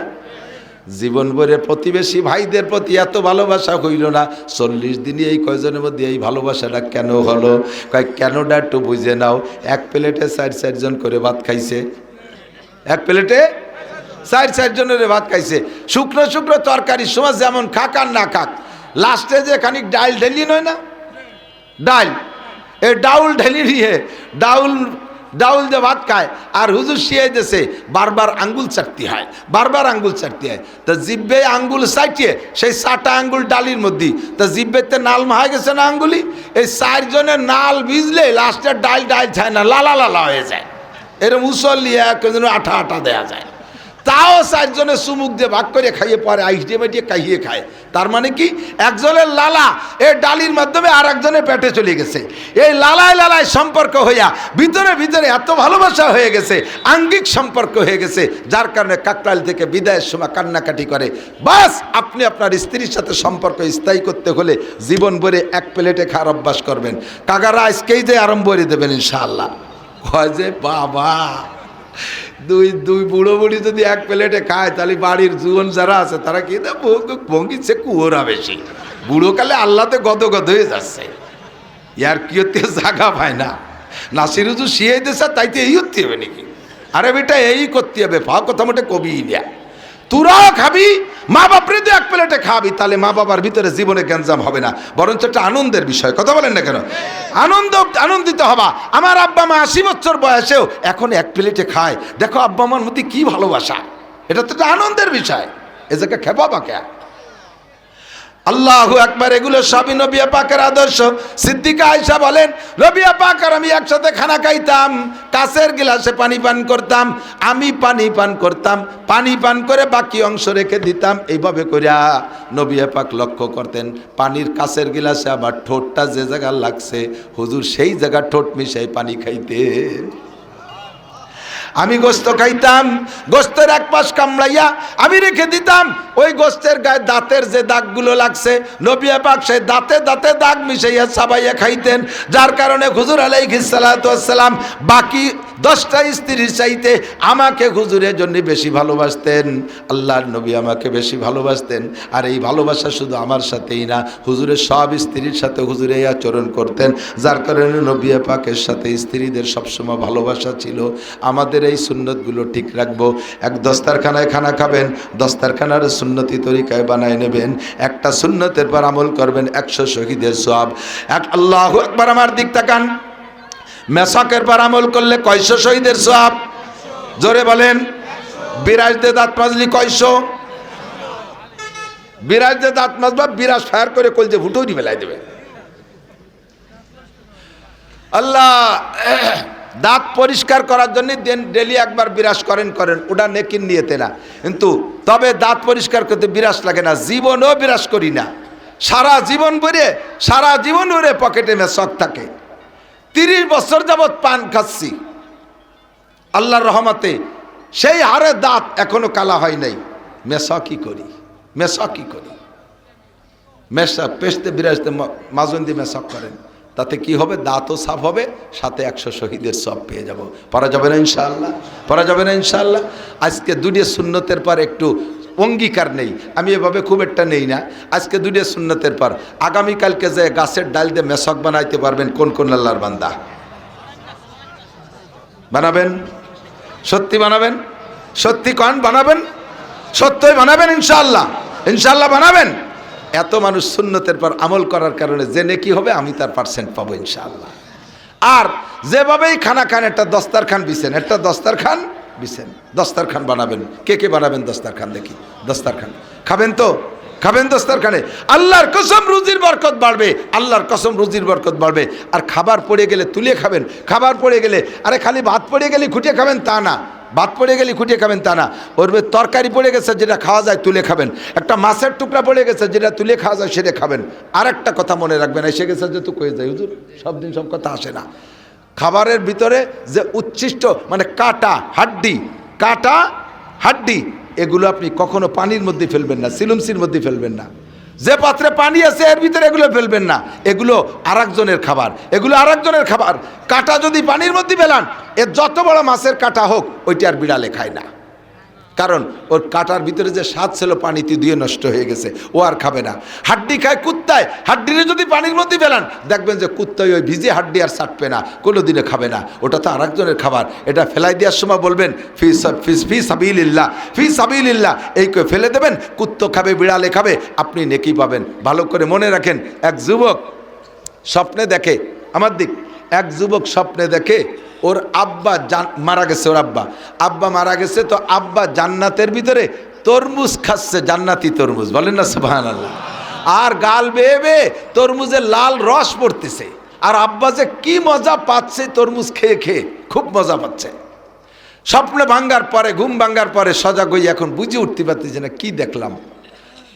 জীবন ভরে প্রতিবেশী ভাইদের প্রতি এত ভালোবাসা হইল না, 40 দিনই এই কয়জনের মধ্যে এই ভালোবাসাটা কেন হলো? কয় কেনটা একটু বুঝে নাও। এক প্লেটে 4 জন করে ভাত খাইছে, এক প্লেটে 4 জনের ভাত খাইছে। শুকনো শুকনো তরকারি সময় যেমন খাক আর না খাক, লাস্টে যে খানিক ডাল ঢেলি নয় না, ডাল, এই ডাউল ঢেলি দিয়ে ডাউল যে ভাত খায়, আর হুজুর শিয়ে দেশে বারবার আঙ্গুল চাটতে হয়, বারবার আঙ্গুল চাটতে হয়। তা জিব্বে আঙ্গুল চাটিয়ে সেই 4টা আঙ্গুল ডালির মধ্যে, তা জিব্বেতে নাল মাহা গেছে না আঙ্গুলি, এই 4 জনের নাল ভিজলে লাস্টে ডাল ছায় না, লালা লালা হয়ে যায়। এরকম মুসল্লি একজন আঠা আঠা দেয়া যায়। তাও 4 জনের চুমুক দিয়ে ভাগ করে খাইয়ে পরে আইসিয়ে মেটিয়ে খাইয়ে খায়। তার মানে কি, একজনের লালা এই ডালির মাধ্যমে আর একজনের পেটে চলে গেছে। এই লালায় লালায় সম্পর্ক হইয়া ভিতরে ভিতরে এত ভালোবাসা হয়ে গেছে, আঙ্গিক সম্পর্ক হয়ে গেছে, যার কারণে কাকরাইল থেকে বিদায়ের সময় কান্নাকাটি করে। বাস আপনি আপনার স্ত্রীর সাথে সম্পর্ক স্থায়ী করতে হলে জীবন ভরে এক প্লেটে খাওয়ার অভ্যাস করবেন। কাকারা আজকেই যে আরম্ভ করে দেবেন ইনশাআল্লাহ। হয় যে বাবা, দুই বুড়ো বুড়ি যদি এক প্লেটে খায় তাহলে বাড়ির জুয়ন যারা আছে তারা কি ভঙ্গিছে কুয়োরা বেশি। বুড়ো কালে আল্লাহতে গদগদ হয়ে যাচ্ছে, ইয়ার কি হতে জায়গা পায় না। নাসির হুজুর শিয়ে দিয়েছে তাইতে এই হতে হবে নাকি? আরে বেটা এই করতে হবে, ফা কথা মোটে কবি না। তোরাও খাবি, মা বাপরে তো এক প্লেটে খাবি, তাহলে মা বাবার ভিতরে জীবনে গ্যাঞ্জাম হবে না, বরঞ্চ একটা আনন্দের বিষয়। কথা বলেন না কেন? আনন্দিত হবা। আমার আব্বা মা 80 বছর বয়সেও এখন এক প্লেটে খায়, দেখো আব্বা আমার মধ্যে কি ভালোবাসা, এটা তো একটা আনন্দের বিষয়। এ জায়গা খেপা বাঁকা। আল্লাহু আকবার। এগুলো সবই নবী পাকের আদর্শ। সিদ্দিকা আয়েশা বলেন, নবী পাক আর আমি একসাথে খানা খাইতাম, কাঁচের গ্লাসে পানি পান করতাম, আমি পানি পান করতাম, পানি পান করে বাকি অংশ রেখে দিতাম। এইভাবে করিয়া নবী পাক লক্ষ্য করতেন পানির কাঁচের গ্লাসে আবার ঠোঁটটা যে জায়গা লাগছে হুজুর সেই জায়গা ঠোঁট মিশাই পানি খাইতে। আমি গোস্ত খাইতাম, গোস্তের এক পাশ কামড়াইয়া আমি রেখে দিতাম, ওই গোস্তের গায়ে দাঁতের যে দাগগুলো লাগছে নবী পাক সেই দাঁতে দাঁতে দাগ মিশাইয়া চাবাইয়া খাইতেন। যার কারণে হুজুর আলাইহিস সালাতু ওয়াস সালাম বাকি 10টা স্ত্রীর চাইতে আমাকে হুজুরের জন্য বেশি ভালোবাসতেন। আল্লাহর নবী আমাকে বেশি ভালোবাসতেন। আর এই ভালোবাসা শুধু আমার সাথেই না, হুজুরের সব স্ত্রীর সাথে হুজুরে এই আচরণ করতেন। যার কারণে নবী পাকের সাথে স্ত্রীদের সবসময় ভালোবাসা ছিল। আমাদের এই সুন্নতগুলো ঠিক রাখবো। এক দস্তারখানায় খানা খাবেন, দস্তারখানার সুন্নতি তরিকায় বানায় নেবেন, একটা সুন্নতের পর আমল করবেন, 100 শহীদের সওয়াব। এক আল্লাহু আকবার। আমার দিক তাকান, মেসাকের পর আমল করলে কয়শো শহীদের সওয়াব? জোরে বলেন। বিরাজ দে দাঁত মাজলি কয়শো? বিরাজ দে দাঁত মাজবা, বিরাজ ফায়ার করে কলজে ভুটোই বেলায় দেবে। আল্লাহ দাঁত পরিষ্কার করার জন্য ডেলি একবার বিরাজ করেন, ওটা নেকির নিয়েতে না, কিন্তু তবে দাঁত পরিষ্কার করতে বিরাজ লাগে না। জীবনও বিরাজ করি না, সারা জীবন ভরে পকেটে মেসক থাকে। 30 বছর যাবৎ পান খাচ্ছি, আল্লাহর রহমতে সেই হারে দাঁত এখনো কালা হয় নাই। মেসকি করি, মেসা পেশতে বিরাজতে মাজন্দি মেসক করেন, তাতে কি হবে? দাঁতও সাফ হবে, সাথে 100 শহীদের সব পেয়ে যাব। পড়া যাবে না ইনশাআল্লাহ? পড়া যাবে না ইনশাআল্লাহ? আজকে 2 সুন্নতের পর একটু অঙ্গীকার নেই, আমি এভাবে খুব একটা নেই না। আজকে 2 সুন্নতের পর আগামীকালকে যে গাছের ডাল দিয়ে মেসক বানাইতে পারবেন কোন কোন আল্লাহর বান্দা? বানাবেন? সত্যি বানাবেন? সত্যি কন বানাবেন? সত্যই বানাবেন ইনশাআল্লাহ? ইনশাআল্লাহ বানাবেন? এত মানুষ সুন্নতের পর আমল করার কারণে যে নেকি হবে আমি তার পার্সেন্ট পাবো ইনশাআল্লাহ। আর যেভাবেই খানা খান, একটা দস্তারখান বিছেন, দস্তারখান বানাবেন। কে কে বানাবেন দস্তারখান? দেখি দস্তারখান খাবেন তো? খাবেন দস্তারখানে? আল্লাহর কসম রুজির বরকত বাড়বে, আল্লাহর কসম রুজির বরকত বাড়বে। আর খাবার পড়ে গেলে তুলে খাবেন, খাবার পড়ে গেলে, আরে খালি ভাত পড়ে গেলে খুঁটিয়ে খাবেন তা না, ভাত পড়ে গেলে খুঁটিয়ে খাবেন তা না, ওর তরকারি পড়ে গেছে যেটা খাওয়া যায় তুলে খাবেন, একটা মাছের টুকরা পড়ে গেছে যেটা তুলে খাওয়া যায় সেটা খাবেন। আর একটা কথা মনে রাখবেন, এসে গেছে যেহেতু কয়ে যায় হুজুর সব দিন সব কথা আসে না। খাবারের ভিতরে যে উচ্ছিষ্ট মানে কাটা হাড্ডি এগুলো আপনি কখনো পানির মধ্যে ফেলবেন না, সিলুমসির মধ্যে ফেলবেন না। যে পাত্রে পানি আছে এর ভিতরে এগুলো ফেলবেন না, এগুলো আরেকজনের খাবার। কাটা যদি পানির মধ্যে ফেলান, এর যত বড় মাছের কাটা হোক ওইটা আর বিড়ালে খায় না, কারণ ওর কাটার ভিতরে যে স্বাদ ছিল পানিতে দিয়ে নষ্ট হয়ে গেছে, ও আর খাবে না। হাড্ডি খায় কুত্তায়, হাড্ডিরে যদি পানির মধ্যে ফেলান দেখবেন যে কুত্তায় ওই ভিজে হাড্ডি আর চাটবে না, কোনো দিনে খাবে না, ওটা তো আরেকজনের খাবার। এটা ফেলাই দেওয়ার সময় বলবেন ফি সাবিলিল্লাহ, এই করে ফেলে দেবেন, কুত্তো খাবে, বিড়ালে খাবে, আপনি নেকি পাবেন। ভালো করে মনে রাখেন, এক যুবক স্বপ্নে দেখে, আমার দিক, এক যুবক স্বপ্নে দেখে ওর আব্বা মারা গেছে, ওর আব্বা মারা গেছে, তো আব্বা জান্নাতের ভিতরে তরমুজ খাচ্ছে, জান্নাতি তরমুজ, বলেন না সুবহানাল্লাহ। আর গাল বেয়ে বেয়ে তরমুজের লাল রস পড়তেছে, আর আব্বা যে কি মজা পাচ্ছে তরমুজ খেয়ে খেয়ে, খুব মজা পাচ্ছে। স্বপ্নে ভাঙ্গার পরে, ঘুম ভাঙ্গার পরে সজাগ হয়ে এখন বুঝে উঠতে পারতেছে না কি দেখলাম।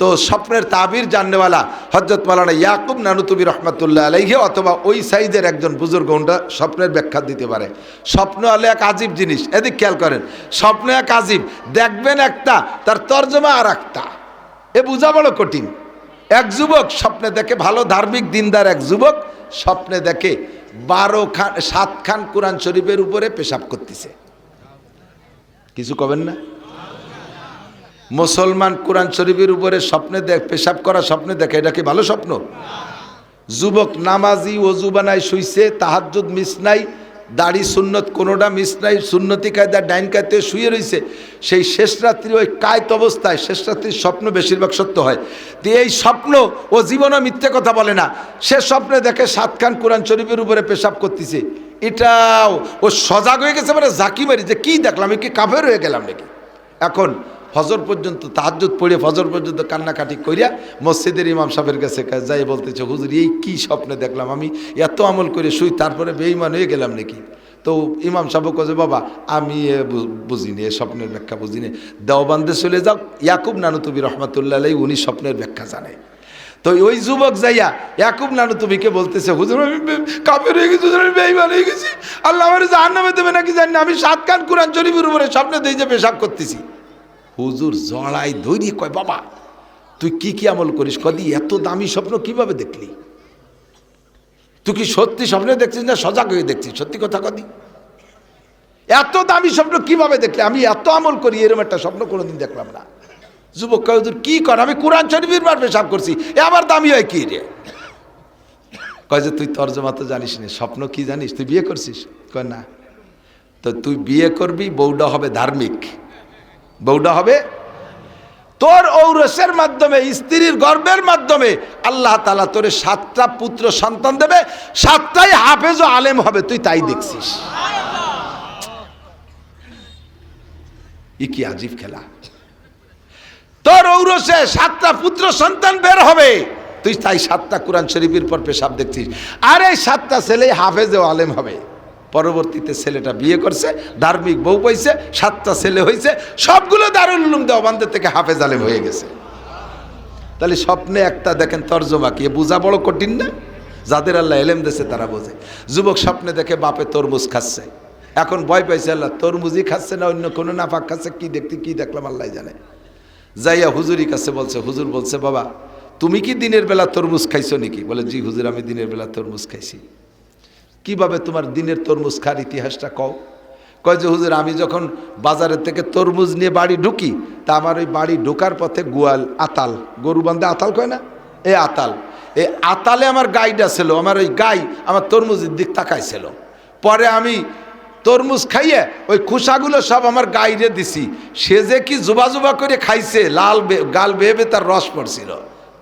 তো স্বপ্নের তাবির জাননেওয়ালা হযরত মাওলানা ইয়াকুব নানুতুবি রহমাতুল্লাহ আলাইহি অথবা ওই সাইজের একজন বুজুর্গ ওটা স্বপ্নের ব্যাখ্যা দিতে পারে। স্বপ্ন হলে এক আজীব জিনিস, এদিক খেয়াল করেন, স্বপ্ন এক আজীব, দেখবেন একটা, তার তর্জমা আর একটা, এ বোঝা বড় কঠিন। এক যুবক স্বপ্নে দেখে, ভালো ধার্মিক দিনদার এক যুবক স্বপ্নে দেখে 7 খান কোরআন শরীফের উপরে পেশাব করতেছে। কিছু কবেন না? মুসলমান কোরআন শরীফের উপরে স্বপ্নে পেশাব করা স্বপ্নে দেখে, এটা কি ভালো স্বপ্ন? যুবক নামাজি, ওযু বানায় শুইছে, তাহাজ্জুদ মিস নাই, দাড়ি সুন্নত কোনোটা মিস নাই, সুন্নতি কায়দা ডাইন কায়তে শুয়ে রয়েছে। সেই শেষ রাত্রি ওই কায়ত অবস্থায়, শেষ রাত্রির স্বপ্ন বেশিরভাগ সত্য হয়। তো এই স্বপ্ন ও জীবনও মিথ্যে কথা বলে না, সে স্বপ্নে দেখে 7 খান কোরআন শরীফের উপরে পেশাব করতেছে। এটাও ও সজাগ হয়ে গেছে, মানে জাকি মারি যে কি দেখলাম, কি কাফের হয়ে গেলাম নাকি। এখন ফজর পর্যন্ত তাহাজ্জুদ পড়ে ফজর পর্যন্ত কান্নাকাটি করিয়া মসজিদের ইমাম সাহেবের কাছে যাই বলতেছে, হুজুর এই কি স্বপ্নে দেখলাম, আমি এত আমল করে শুই তারপরে বেঈমান হয়ে গেলাম নাকি? তো ইমাম সাহেব কাছে, বাবা আমি বুঝিনি, এ স্বপ্নের ব্যাখ্যা বুঝিনি, দেওবান্দে চলে যাও, ইয়াকুব নানুতুবি রহমাতুল্লাহ আলাইহি উনি স্বপ্নের ব্যাখ্যা জানে। তো ওই যুবক যাইয়া ইয়াকুব নানুতুবিকে বলতেছে, হুজুর আমি কাফের হয়ে গেছি, আমি বেঈমান হয়ে গেছি, আল্লাহ আমার জাহান্নামে দেবে নাকি জানি না, আমি 7 কান কোরআন শরীফের উপরে স্বপ্নে দিয়ে যে পেশাব করতেছি। হুজুর জড়াই ধৈর্য কয়, বাবা তুই কি কি আমল করিস? কদি এত দামি স্বপ্ন কিভাবে দেখলি? তুই কি সত্যি স্বপ্নে দেখছিস না সজাগ হয়ে দেখছিস? সত্যি কথা কদি, এত দামি স্বপ্ন কিভাবে দেখলি? আমি এত আমল করি, এরকম একটা স্বপ্ন কোনোদিন দেখলাম না। যুবক কয়, হুজুর কি কর? আমি কোরআন শরীফের বার পেশাব করছি, এ আবার দামি হয় কি রে? কয় যে তুই তর্জমা তো জানিস না, স্বপ্ন কি জানিস? তুই বিয়ে করছিস? কয় না। তো তুই বিয়ে করবি, বউটা হবে ধার্মিক, বউটা হবে তোর ঔরসের মাধ্যমে, স্ত্রীর গর্ভের মাধ্যমে আল্লাহ তাআলা তোরে 7টা পুত্র সন্তান দেবে, 7টাই হাফেজ ও আলেম হবে, তুই তাই দেখছিস। কি আজীব খেলা! তোর ঔরসে 7টা পুত্র সন্তান বের হবে, তুই তাই 7টা কোরআন শরীফের পর পেশাব দেখছিস। আর এই 7টা ছেলে হাফেজ ও আলেম হবে। পরবর্তীতে ছেলেটা বিয়ে করছে, ধার্মিক বউ পাইছে, 7টা ছেলে হয়েছে, সবগুলো দারুল উলুম দেওবন্দের থেকে হাফেজ আলেম হয়ে গেছে। তাহলে স্বপ্নে একটা দেখেন তর্জমা কি, বোঝা বড় কঠিন না? যাদের আল্লাহ এলেম দিয়েছে তারা বোঝে। যুবক স্বপ্নে দেখে বাপে তরমুজ খাচ্ছে, এখন ভয় পাইছে, আল্লাহ তরমুজই খাচ্ছে না অন্য কোনো নাপাক খাচ্ছে, কি দেখলাম আল্লাহ জানে। যাইয়া হুজুরি কাছে বলছে, হুজুর বলছে, বাবা তুমি কি দিনের বেলা তরমুজ খাইছো নাকি? বলে, জি হুজুর আমি দিনের বেলা তরমুজ খাইছি। কিভাবে তোমার দিনের তরমুজ খাওয়ার ইতিহাসটা কও? কয় যে হুজুর আমি যখন বাজারের থেকে তরমুজ নিয়ে বাড়ি ঢুকি, তা আমার ওই বাড়ি ঢোকার পথে গোয়াল আতাল, গরু বান্ধে আতাল কয় না, এই আতালে আমার গাইটা ছিল, আমার ওই গাই আমার তরমুজের দিক তাকাইছিল। পরে আমি তরমুজ খাইয়ে ওই খোসাগুলো সব আমার গাইরে দিছি, সে যে কি জুবা করে খাইছে, লাল গাল বেয়ে তার রস পড়ছিল।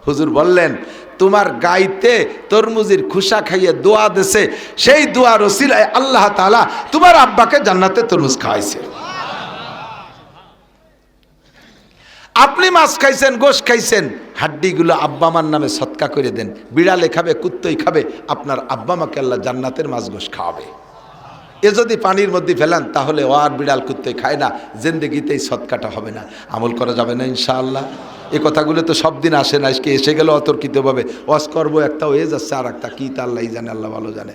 হুজুর বললেন, তোমার গাইতে তরমুজের খোসা খাইয়ে দোয়া দেছে, সেই দোয়ার ওসিলায় আল্লাহ তাআলা তোমার আব্বাকে জান্নাতে তরমুজ খাওয়াইছে। আপনি মাছ খাইছেন, গোশ খাইছেন, হাড্ডিগুলো আব্বা মার নামে সৎকা করে দেন, বিড়ালে খাবে, কুত্তই খাবে, আপনার আব্বা মাকে আল্লাহ জান্নাতের মাছ গোশ খাওয়াবে। এ যদি পানির মধ্যে ফেলান তাহলে ও আর বিড়াল কুত্তে খায় না, জিন্দেগিতেই সৎকাটা হবে না, আমল করা যাবে না ইনশাআল্লাহ। এই কথাগুলো তো সব দিন আসে না, আজকে এসে গেল অতর্কিতভাবে। ওয়াজ করবো একটা হয়ে যাচ্ছে আর একটা, কী তা আল্লাহ জানে, আল্লাহ ভালো জানে।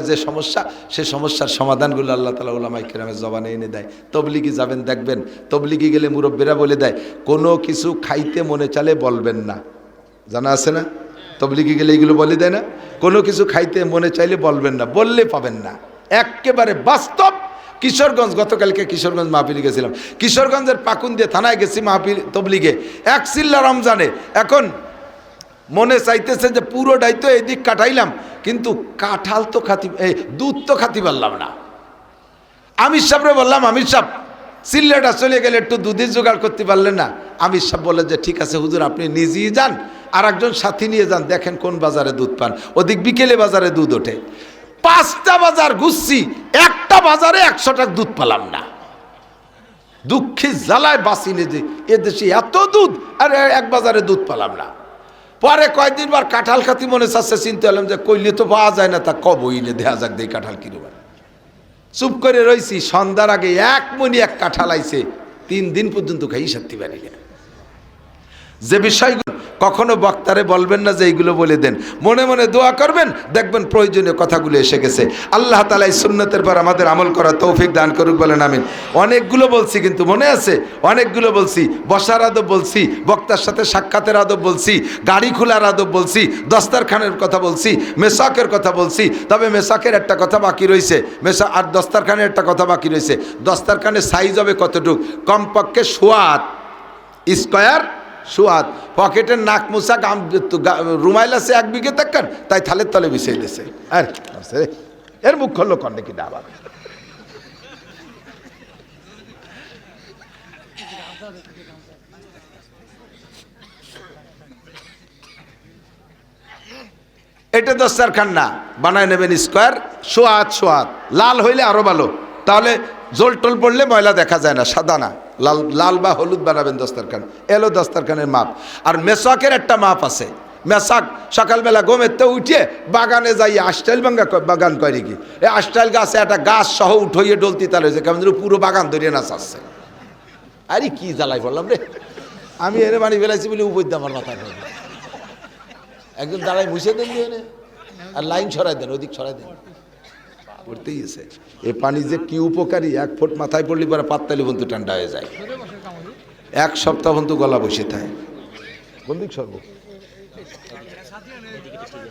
যে সমস্যা, সে সমস্যার সমাধানগুলো আল্লাহ তাআলা উলামায়ে কেরামের জবানে এনে দেয়। তবলিগি যাবেন দেখবেন, তবলিগি গেলে মুরব্বীরা বলে দেয়, কোনো কিছু খাইতে মনে চালে বলবেন না, জানা আছে না? তবলিগি গেলে এইগুলো বলে দেয় না, কোনো কিছু খাইতে মনে চাইলে বলবেন না, বললে পাবেন না। একেবারে বাস্তব। কিশোরগঞ্জ, গতকালকে কিশোরগঞ্জ মাহফিলে গেছিলাম, কিশোরগঞ্জের পাকুন্দিয়া থানায় গেছি মাহফিল তবলিগে, এক চিল্লা রমজানে। এখন মনে চাইতেছে যে পুরোটাই তো এদিক কাটাইলাম, কিন্তু কাঁঠাল তো দুধ তো খাতি পারলাম না। আমির সাহেবরে বললাম, আমির সাহেব চিল্লাটা চলে গেলে একটু দুধের জোগাড় করতে পারলেন না? আমির সাহেব বলে যে ঠিক আছে হুজুর, আপনি নিজেই যান, আর একজন সাথী নিয়ে যান, দেখেন কোন বাজারে দুধ পান। ওদিক বিকেলে বাজারে দুধ ওঠে। 5টা বাজার ঘুরছি, একটা বাজারে 100 টাকা দুধ পেলাম না। দুঃখে জ্বালায় বাঁচিনি যে এদেশে এত দুধ, আর এক বাজারে দুধ পেলাম না। পরে কয়েকদিন বার কাঁঠাল খাতি মনে চাচ্ছে, চিন্তা হলাম যে কইলে তো পাওয়া যায় না, তা কবই নে দেখা যাক দেই কাঁঠাল কিনবার। চুপ করে রইছি, সন্ধ্যার আগে 1 মণি 1 কাঁঠাল আইছে, 3 দিন পর্যন্ত খাই সারতে পারি না। যে বিষয়গুলো কখনো বক্তারে বলবেন না যে এইগুলো বলে দেন, মনে মনে দোয়া করবেন, দেখবেন প্রয়োজনীয় কথাগুলো এসে গেছে। আল্লাহ তাআলা এই সুন্নতের পর আমাদের আমল করার তৌফিক দান করুক, বলেন আমিন। অনেকগুলো বলছি, কিন্তু মনে আছে অনেকগুলো বলছি। বসার আদব বলছি, বক্তার সাথে সাক্ষাতের আদব বলছি, গাড়ি খোলার আদব বলছি, দস্তারখানের কথা বলছি, মেসাকের কথা বলছি। তবে মেসাকের একটা কথা বাকি রয়েছে, আর দস্তারখানের একটা কথা বাকি রয়েছে। দস্তারখানের সাইজ হবে কতটুক? কমপক্ষে সোয়াত স্কোয়ার, সুয়াদ। পকেটের নাক মুসা রুমাইল আছে 1 বিঘে থাকেন, তাই থালের তলে বিছিয়ে দিয়েছে। আর এর মুখ খোল্লো কন্যা কি আবার এটা দস্তারখান না, বানায় নেবেন স্কোয়ার, সোয়াদ। লাল হইলে আরো ভালো, তাহলে জোল টোল পড়লে ময়লা দেখা যায় না, সাদা না, লাল লাল বা হলুদ বানাবেন দস্তারখান, এলো দস্তারখানের মাপ। আর মেসাকের একটা মাপ আছে। মেসাক সকালবেলা ঘুমেতে উঠে বাগানে যাই আষ্টাইল বাগান করে কি, এই আষ্টাইল গাছে একটা গাছ সহ উঠইয়ে ডলতি তাল হয়েছে, কেমন যেন পুরো বাগান ধরিয়ে নাচ আসছে। আরে কি জ্বালাই বললাম রে, আমি এনে বাড়ি বেলাইছি বলে উপর দিয়ে আমার মাথা ধরে একজন দাঁড়ায় মুছে দেন দিয়ে আর লাইন ছড়াই দেন, ওদিক ছড়াই দেন, পড়তেই এসে। এ পানি যে কি উপকারী, 1 ফুট মাথায় পড়লি পরে পাততালি বন্ধু ঠান্ডা হয়ে যায়, 1 সপ্তাহ বন্ধু গলা বসে থাকে। বন্ধু সর্ব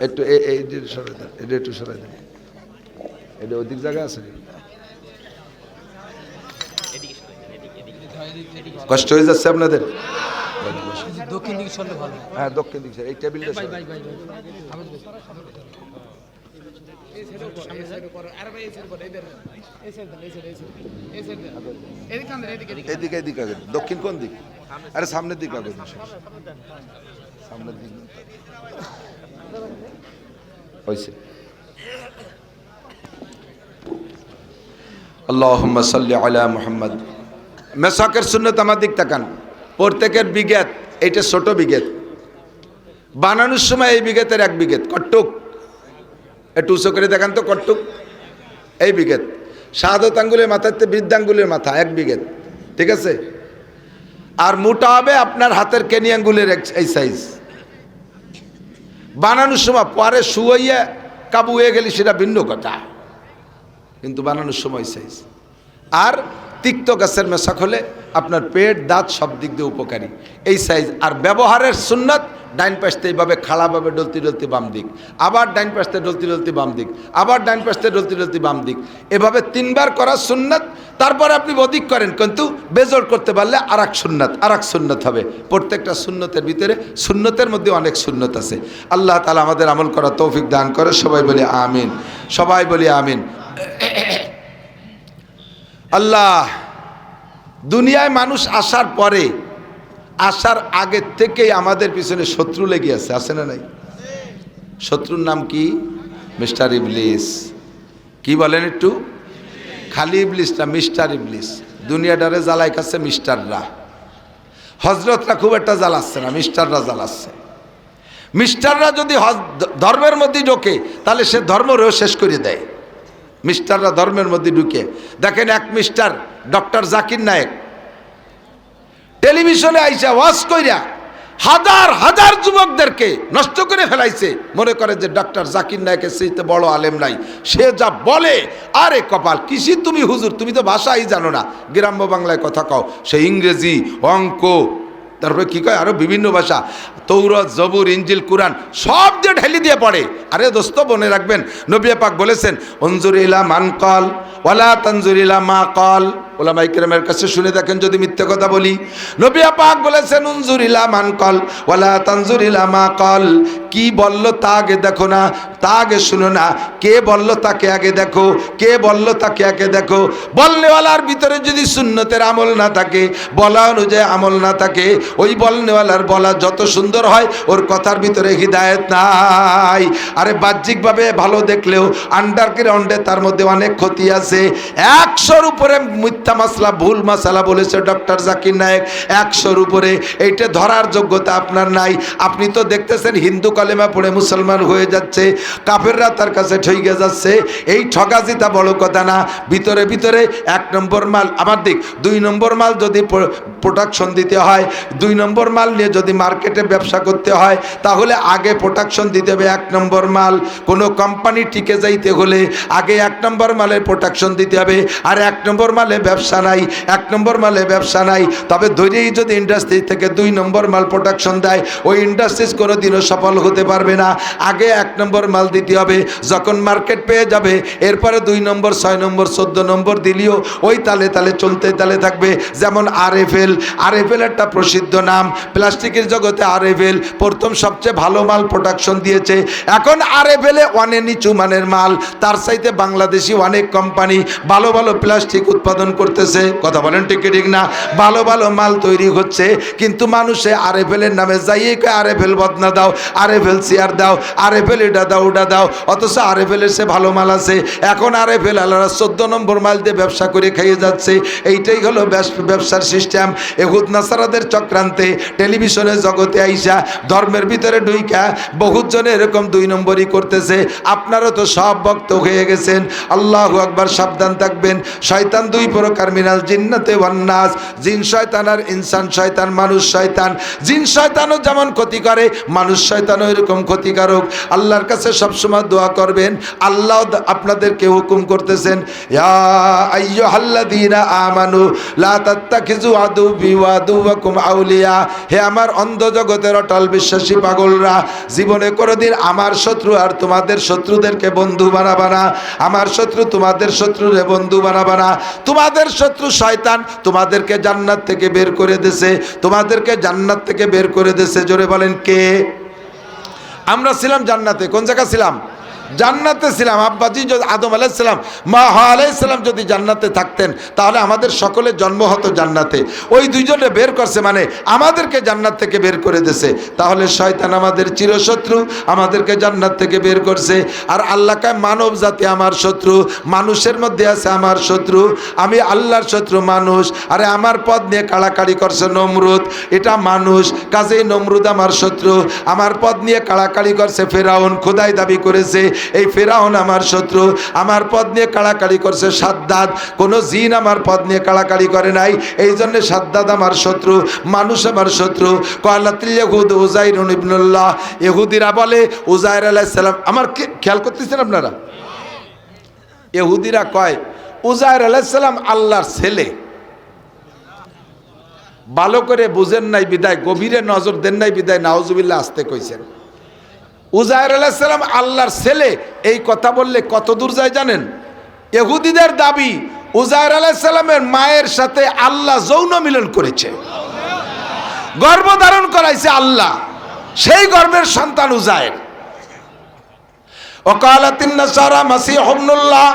একটু সরাই দেন, এটা একটু সরাই দেন, এটা অধিক জায়গা আছে, কষ্ট হয়ে যাচ্ছে আপনাদের। দক্ষিণ দিকে সরলে ভালো। হ্যাঁ দক্ষিণ দিকে, এই টেবিলটা এদিকে এদিকে আগে, দক্ষিণ কোন দিক? আরে সামনের দিকে আগে, সামনের দিক হয়েছে। আল্লাহুম্মা সাল্লি আলা মুহাম্মদ। মেসাকের সুন্নত আমার দিক তাকান, প্রত্যেকের বিঘেত, এইটা ছোট বিঘেত, বানানোর সময় এই বিঘেতের 1 বিঘেত কট্টুক, একটু উঁচু করে দেখান তো কট্টুক, এই বিঘেত। শাহাদত আঙ্গুলের মাথাতে বৃদ্ধাঙ্গুলের মাথা 1 বিঘেত, ঠিক আছে। আর মোটা হবে আপনার হাতের কেনি আঙ্গুলের এই সাইজ। বানানোর সময় পরে শুয়াইয়া কাবু হয়ে গেলে সেটা ভিন্ন কথা, কিন্তু বানানোর সময় সাইজ। আর তিক্ত গাছের মেশাক হলে আপনার পেট দাঁত সব দিক দিয়ে উপকারী, এই সাইজ। আর ব্যবহারের সুন্নত, ডাইন পাশতে এইভাবে খাড়াভাবে ডলতি ডলতি বাম দিক, আবার ডাইন পাশতে ডলতি ডলতি বাম দিক, আবার ডাইন পাশতে ডলতি ডলতি বাম দিক, এভাবে 3 বার করা সুন্নত। তারপরে আপনি অধিক করেন, কিন্তু বেজোড় করতে পারলে আর এক সুন্নত হবে। প্রত্যেকটা সুন্নতের ভিতরে, সুন্নতের মধ্যে অনেক সুন্নত আছে। আল্লাহ তাআলা আমাদের আমল করার তৌফিক দান করে। সবাই বলি আমিন, সবাই বলি আমিন। আল্লাহ, দুনিয়ায় মানুষ আসার পরে, আসার আগের থেকেই আমাদের পিছনে শত্রু লেগে আছে না নাই? শত্রুর নাম কি? মিস্টার ইবলিস। কি বলেন একটু? খালি ইবলিস না, মিস্টার ইবলিস। দুনিয়াটারে জ্বালাই খাচ্ছে মিস্টাররা, হজরতরা খুব একটা জ্বালাচ্ছে না, মিস্টাররা জ্বালাচ্ছে। মিস্টাররা যদি ধর্মের মধ্যে ঢোকে তাহলে সে ধর্মরেও শেষ করে দেয়। মিস্টাররা ধর্মের মধ্যে ঢুকে, দেখেন এক মিস্টার ডক্টর জাকির নায়েক টেলিভিশনে আইসা ওয়াজ কইরা হাজার হাজার যুবকদেরকে নষ্ট করে ফেলাইছে। মনে করে যে ডক্টর জাকির নায়েকের চেয়ে বড় আলেম নাই। সে যা বলে, আরে কপাল, কিসি তুমি হুজুর, তুমি তো ভাষাই জানো না, গ্রাম্য বাংলায় কথা কও। সে ইংরেজি, অঙ্ক, তারপরে কি কয় আরো বিভিন্ন ভাষা, তৌরাত, জবুর, ইনজিল, কুরআন সব দিয়ে ঢেলি দিয়ে পড়ে। আরে দোস্ত, মনে রাখবেন নবী পাক বলেছেন, উনজুর ইলা মান কল ওয়ালা তানজুর ইলা মা কল। ওলামায়ে কেরামের কাছে শুনে দেখেন যদি মিথ্যে কথা বলি। নবী পাক বলেছেন, উনজুর ইলা মান কল ওয়ালা তানজুর ইলা মা কল। কি বলল তা আগে দেখো না, তা আগে শুনো না। কে বলল তাকে আগে দেখো, কে বলল তাকে আগে দেখো। বলনেওয়ালার ভিতরে যদি সুন্নতের আমল না থাকে, বলা অনুযায়ী আমল না থাকে, ওই বলনেওয়ালার বলা যত সুন্দর হয়, ওর কথার ভিতরে হিদায়েত নাই। আরে বাহ্যিকভাবে ভালো দেখলেও আন্ডারগ্রাউন্ডে তার মধ্যে অনেক ক্ষতি আছে। 100-র উপরে মিথ্যা মাসলা, ভুল মাসালা বলেছে ডক্টর জাকির নায়েক, 100-র উপরে। এইটা ধরার যোগ্যতা আপনার নাই। আপনি তো দেখতেছেন হিন্দু কালেমা পড়ে মুসলমান হয়ে যাচ্ছে, কাফেররা তার কাছে ঠইকে যাচ্ছে। এই ঠকাজিটা বড় কথা না। ভিতরে ভিতরে 1 নম্বর মাল আমার দিক, 2 নম্বর মাল যদি প্রোডাকশন দিতে হয়, 2 নম্বর মাল নিয়ে যদি মার্কেটে ব্যবসা করতে হয়, তাহলে আগে প্রোডাকশন দিতে হবে 1 নম্বর মাল। কোনো কোম্পানি টিকে যাইতে হলে আগে 1 নম্বর মালের প্রোডাকশন দিতে হবে। আর 1 নম্বর মালে ব্যবসা নাই, 1 নম্বর মালে ব্যবসা নাই। তবে ধৈর্যই যদি ইন্ডাস্ট্রি থেকে 2 নম্বর মাল প্রোডাকশন দেয়, ওই ইন্ডাস্ট্রিজ কোনো দিনও সফল হতে পারবে না। আগে 1 নম্বর মাল দিতে হবে। যখন মার্কেট পেয়ে যাবে, এরপরে 2 নম্বর, 6 নম্বর, 14 নম্বর দিলেও ওই তালে তালে চলতে তালে থাকবে। যেমন আরএফএল, আরএফএল একটা প্রসিদ্ধ নাম প্লাস্টিকের জগতে। আরএফএল প্রথম সবচেয়ে ভালো মাল প্রোডাকশন দিয়েছে। এখন আরএফএলে অনেক নিচু মানের মাল, তার চাইতে বাংলাদেশি অনেক কোম্পানি ভালো ভালো প্লাস্টিক উৎপাদন করছে। করতেছে, কথা বলেন ঠিক কি ঠিক না? ভালো ভালো মাল তৈরি হচ্ছে, কিন্তু মানুষে আরএফএলের নামে যাইয়ে কয় আরএফএল বদনা দাও, আরএফএল চেয়ার দাও, আরএফএল এটা দাও ওটা দাও, অথচ আরএফএলের সে ভালো মাল আছে। এখন আরএফএল আলারা 14 নম্বর মাল দিয়ে ব্যবসা করে খেয়ে যাচ্ছে। এইটাই হলো ব্যবসার সিস্টেম। এহুদ নাসারাদের চক্রান্তে টেলিভিশনের জগতে আইসা ধর্মের ভিতরে ঢুইকা বহুত জনে এরকম 2 নম্বরই করতেছে। আপনারা তো সব ভক্ত হয়ে গেছেন। আল্লাহু আকবার, সাবধান থাকবেন। শয়তান 2 প্রকার, মিনাল জিন্নাতে ওয়ান নাস, জিন শয়তান আর ইনসান শয়তান, মানুষ শয়তান। জিন শয়তানও যেমন ক্ষতি করে, মানুষ শয়তানও এরকম ক্ষতিকারক। আল্লাহর কাছে সবসময় দোয়া করবেন। আল্লাহ আপনাদেরকে হুকুম করতেছেন, ইয়া আইয়ুহাল্লাযীনা আমানু লা তাত্তাখিযু আদুওয়ি ওয়া আদুওয়াকুম আউলিয়া। হে আমার অন্ধ জগতের অটল বিশ্বাসী পাগলরা, জীবনে কোনোদিন আমার শত্রু আর তোমাদের শত্রুদেরকে বন্ধু বানাবা না। আমার শত্রু তোমাদের শত্রুরে বন্ধু বানাবা না। তোমাদের শত্রু শয়তান তোমাদেরকে জান্নাত থেকে বের করে দিয়েছে, তোমাদেরকে জান্নাত থেকে বের করে দিয়েছে। জোরে বলেন কে? আমরা ছিলাম জান্নাতে। কোন জায়গা ছিলাম? জান্নাতে ছিলাম। আব্বাজি যদি আদম আলাইহিস সালাম, মা হাওয়া আলাইহিস সালাম যদি জান্নাতে থাকতেন, তাহলে আমাদের সকলের জন্ম হতো জান্নাতে। ওই দুইজনে বের করছে, মানে আমাদেরকে জান্নাত থেকে বের করে দিয়েছে। তাহলে শয়তান আমাদের চিরশত্রু, আমাদেরকে জান্নাত থেকে বের করছে। আর আল্লাহ কয় মানব জাতি আমার শত্রু, মানুষের মধ্যে আছে আমার শত্রু। আমি আল্লাহর শত্রু মানুষ। আরে আমার পদ নিয়ে কাড়াকাড়ি করছে নমরুদ, এটা মানুষ, কাজেই নমরুদ আমার শত্রু। আমার পদ নিয়ে কাড়াকাড়ি করছে ফেরাউন, খোদাই দাবি করেছে, এই ফেরাউন আমার শত্রু। আমার পদ নিয়ে কাড়াকাড়ি করছে সাদ্দাদ, কোন জিন আমার পদ নিয়ে কাড়াকাড়ি করে নাই, এই জন্য সাদ্দাদ আমার শত্রু, মানুষ আমার শত্রু। কালাতিল ইয়াহুদ উযাইর ইবনুল্লাহ, ইহুদিরা বলে উযাইর আলাইহিস সালাম, আমার খেয়াল করতেছেন আপনারা? ইহুদিরা কয় উযাইর আলাইহিস সালাম আল্লাহর ছেলে। ভালো করে বুঝেন নাই বিদায়, গভীরে নজর দেন নাই বিদায় নাউজুবিল্লাহ আসতে কইছেন। উযাইর আলাইহিস সালাম আল্লাহর ছেলে, এই কথা বললে কত দূর যায় জানেন? ইহুদিদের দাবি উযাইর আলাইহিস সালামের মায়ের সাথে আল্লাহ যৌন মিলন করেছে, গর্ভধারণ করাইছে আল্লাহ, সেই গর্ভের সন্তান উযাইর। ওয়াকালাতিন নাসারা মাসীহ ইবনুল্লাহ,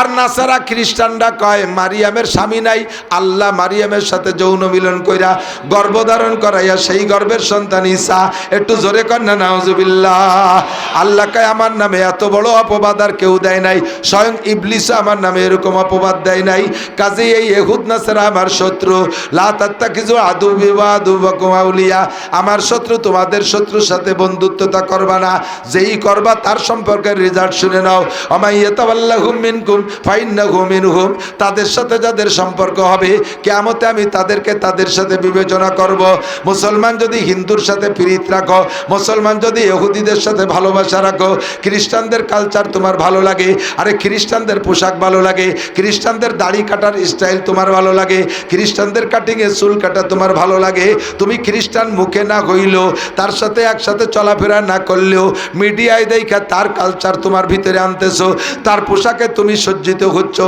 আর নাসারা খ্রিস্টানরা কয় মারিয়ামের স্বামী নাই, আল্লাহ মারিয়ামের সাথে যৌন মিলন কইরা গর্ভধারণ করাইয়া সেই গর্ভের সন্তান ঈসা। একটু জোরে কর না নাউজুবিল্লাহ। আল্লাহ কয় আমার নামে এত বড় অপবাদ আর কেউ দেয় নাই, স্বয়ং ইবলিসও আমার নামে এরকম অপবাদ দেয় নাই। কাজেই এই ইহুদ নাসারা আমার শত্রু। লা তাত্তাখিযু আদুওয়ি ওয়া আদুওয়াকুম আউলিয়া, আমার শত্রু তোমাদের শত্রুর সাথে বন্ধুত্বতা করবা না, যেই করবা তার সম্পর্কের রেজাল্ট শুনে নাও। ওয়া ইয়াতাওয়াল্লাহুম মিনকুম ফাইন্নাহু মিনহুম, তাদের সাথে যাদের সম্পর্ক হবে কিয়ামতে আমি তাদেরকে তাদের সাথে বিবেচনা করব। মুসলমান যদি হিন্দুর সাথে প্রীত রাখো, মুসলমান যদি ইহুদিদের সাথে ভালোবাসা রাখো, খ্রিস্টানদের কালচার তোমার ভালো লাগে, আরে খ্রিস্টানদের পোশাক ভালো লাগে, খ্রিস্টানদের দাড়ি কাটার স্টাইল তোমার ভালো লাগে, খ্রিস্টানদের কাটিংয়ে চুল কাটা তোমার ভালো লাগে, তুমি খ্রিস্টান মুখে না হইলেও, তার সাথে একসাথে চলাফেরা না করলেও মিডিয়ায় দেখা তার কালচার তোমার ভিতরে আনতেছো, তার পোশাকে তুমি সজ্জিত হচ্ছ,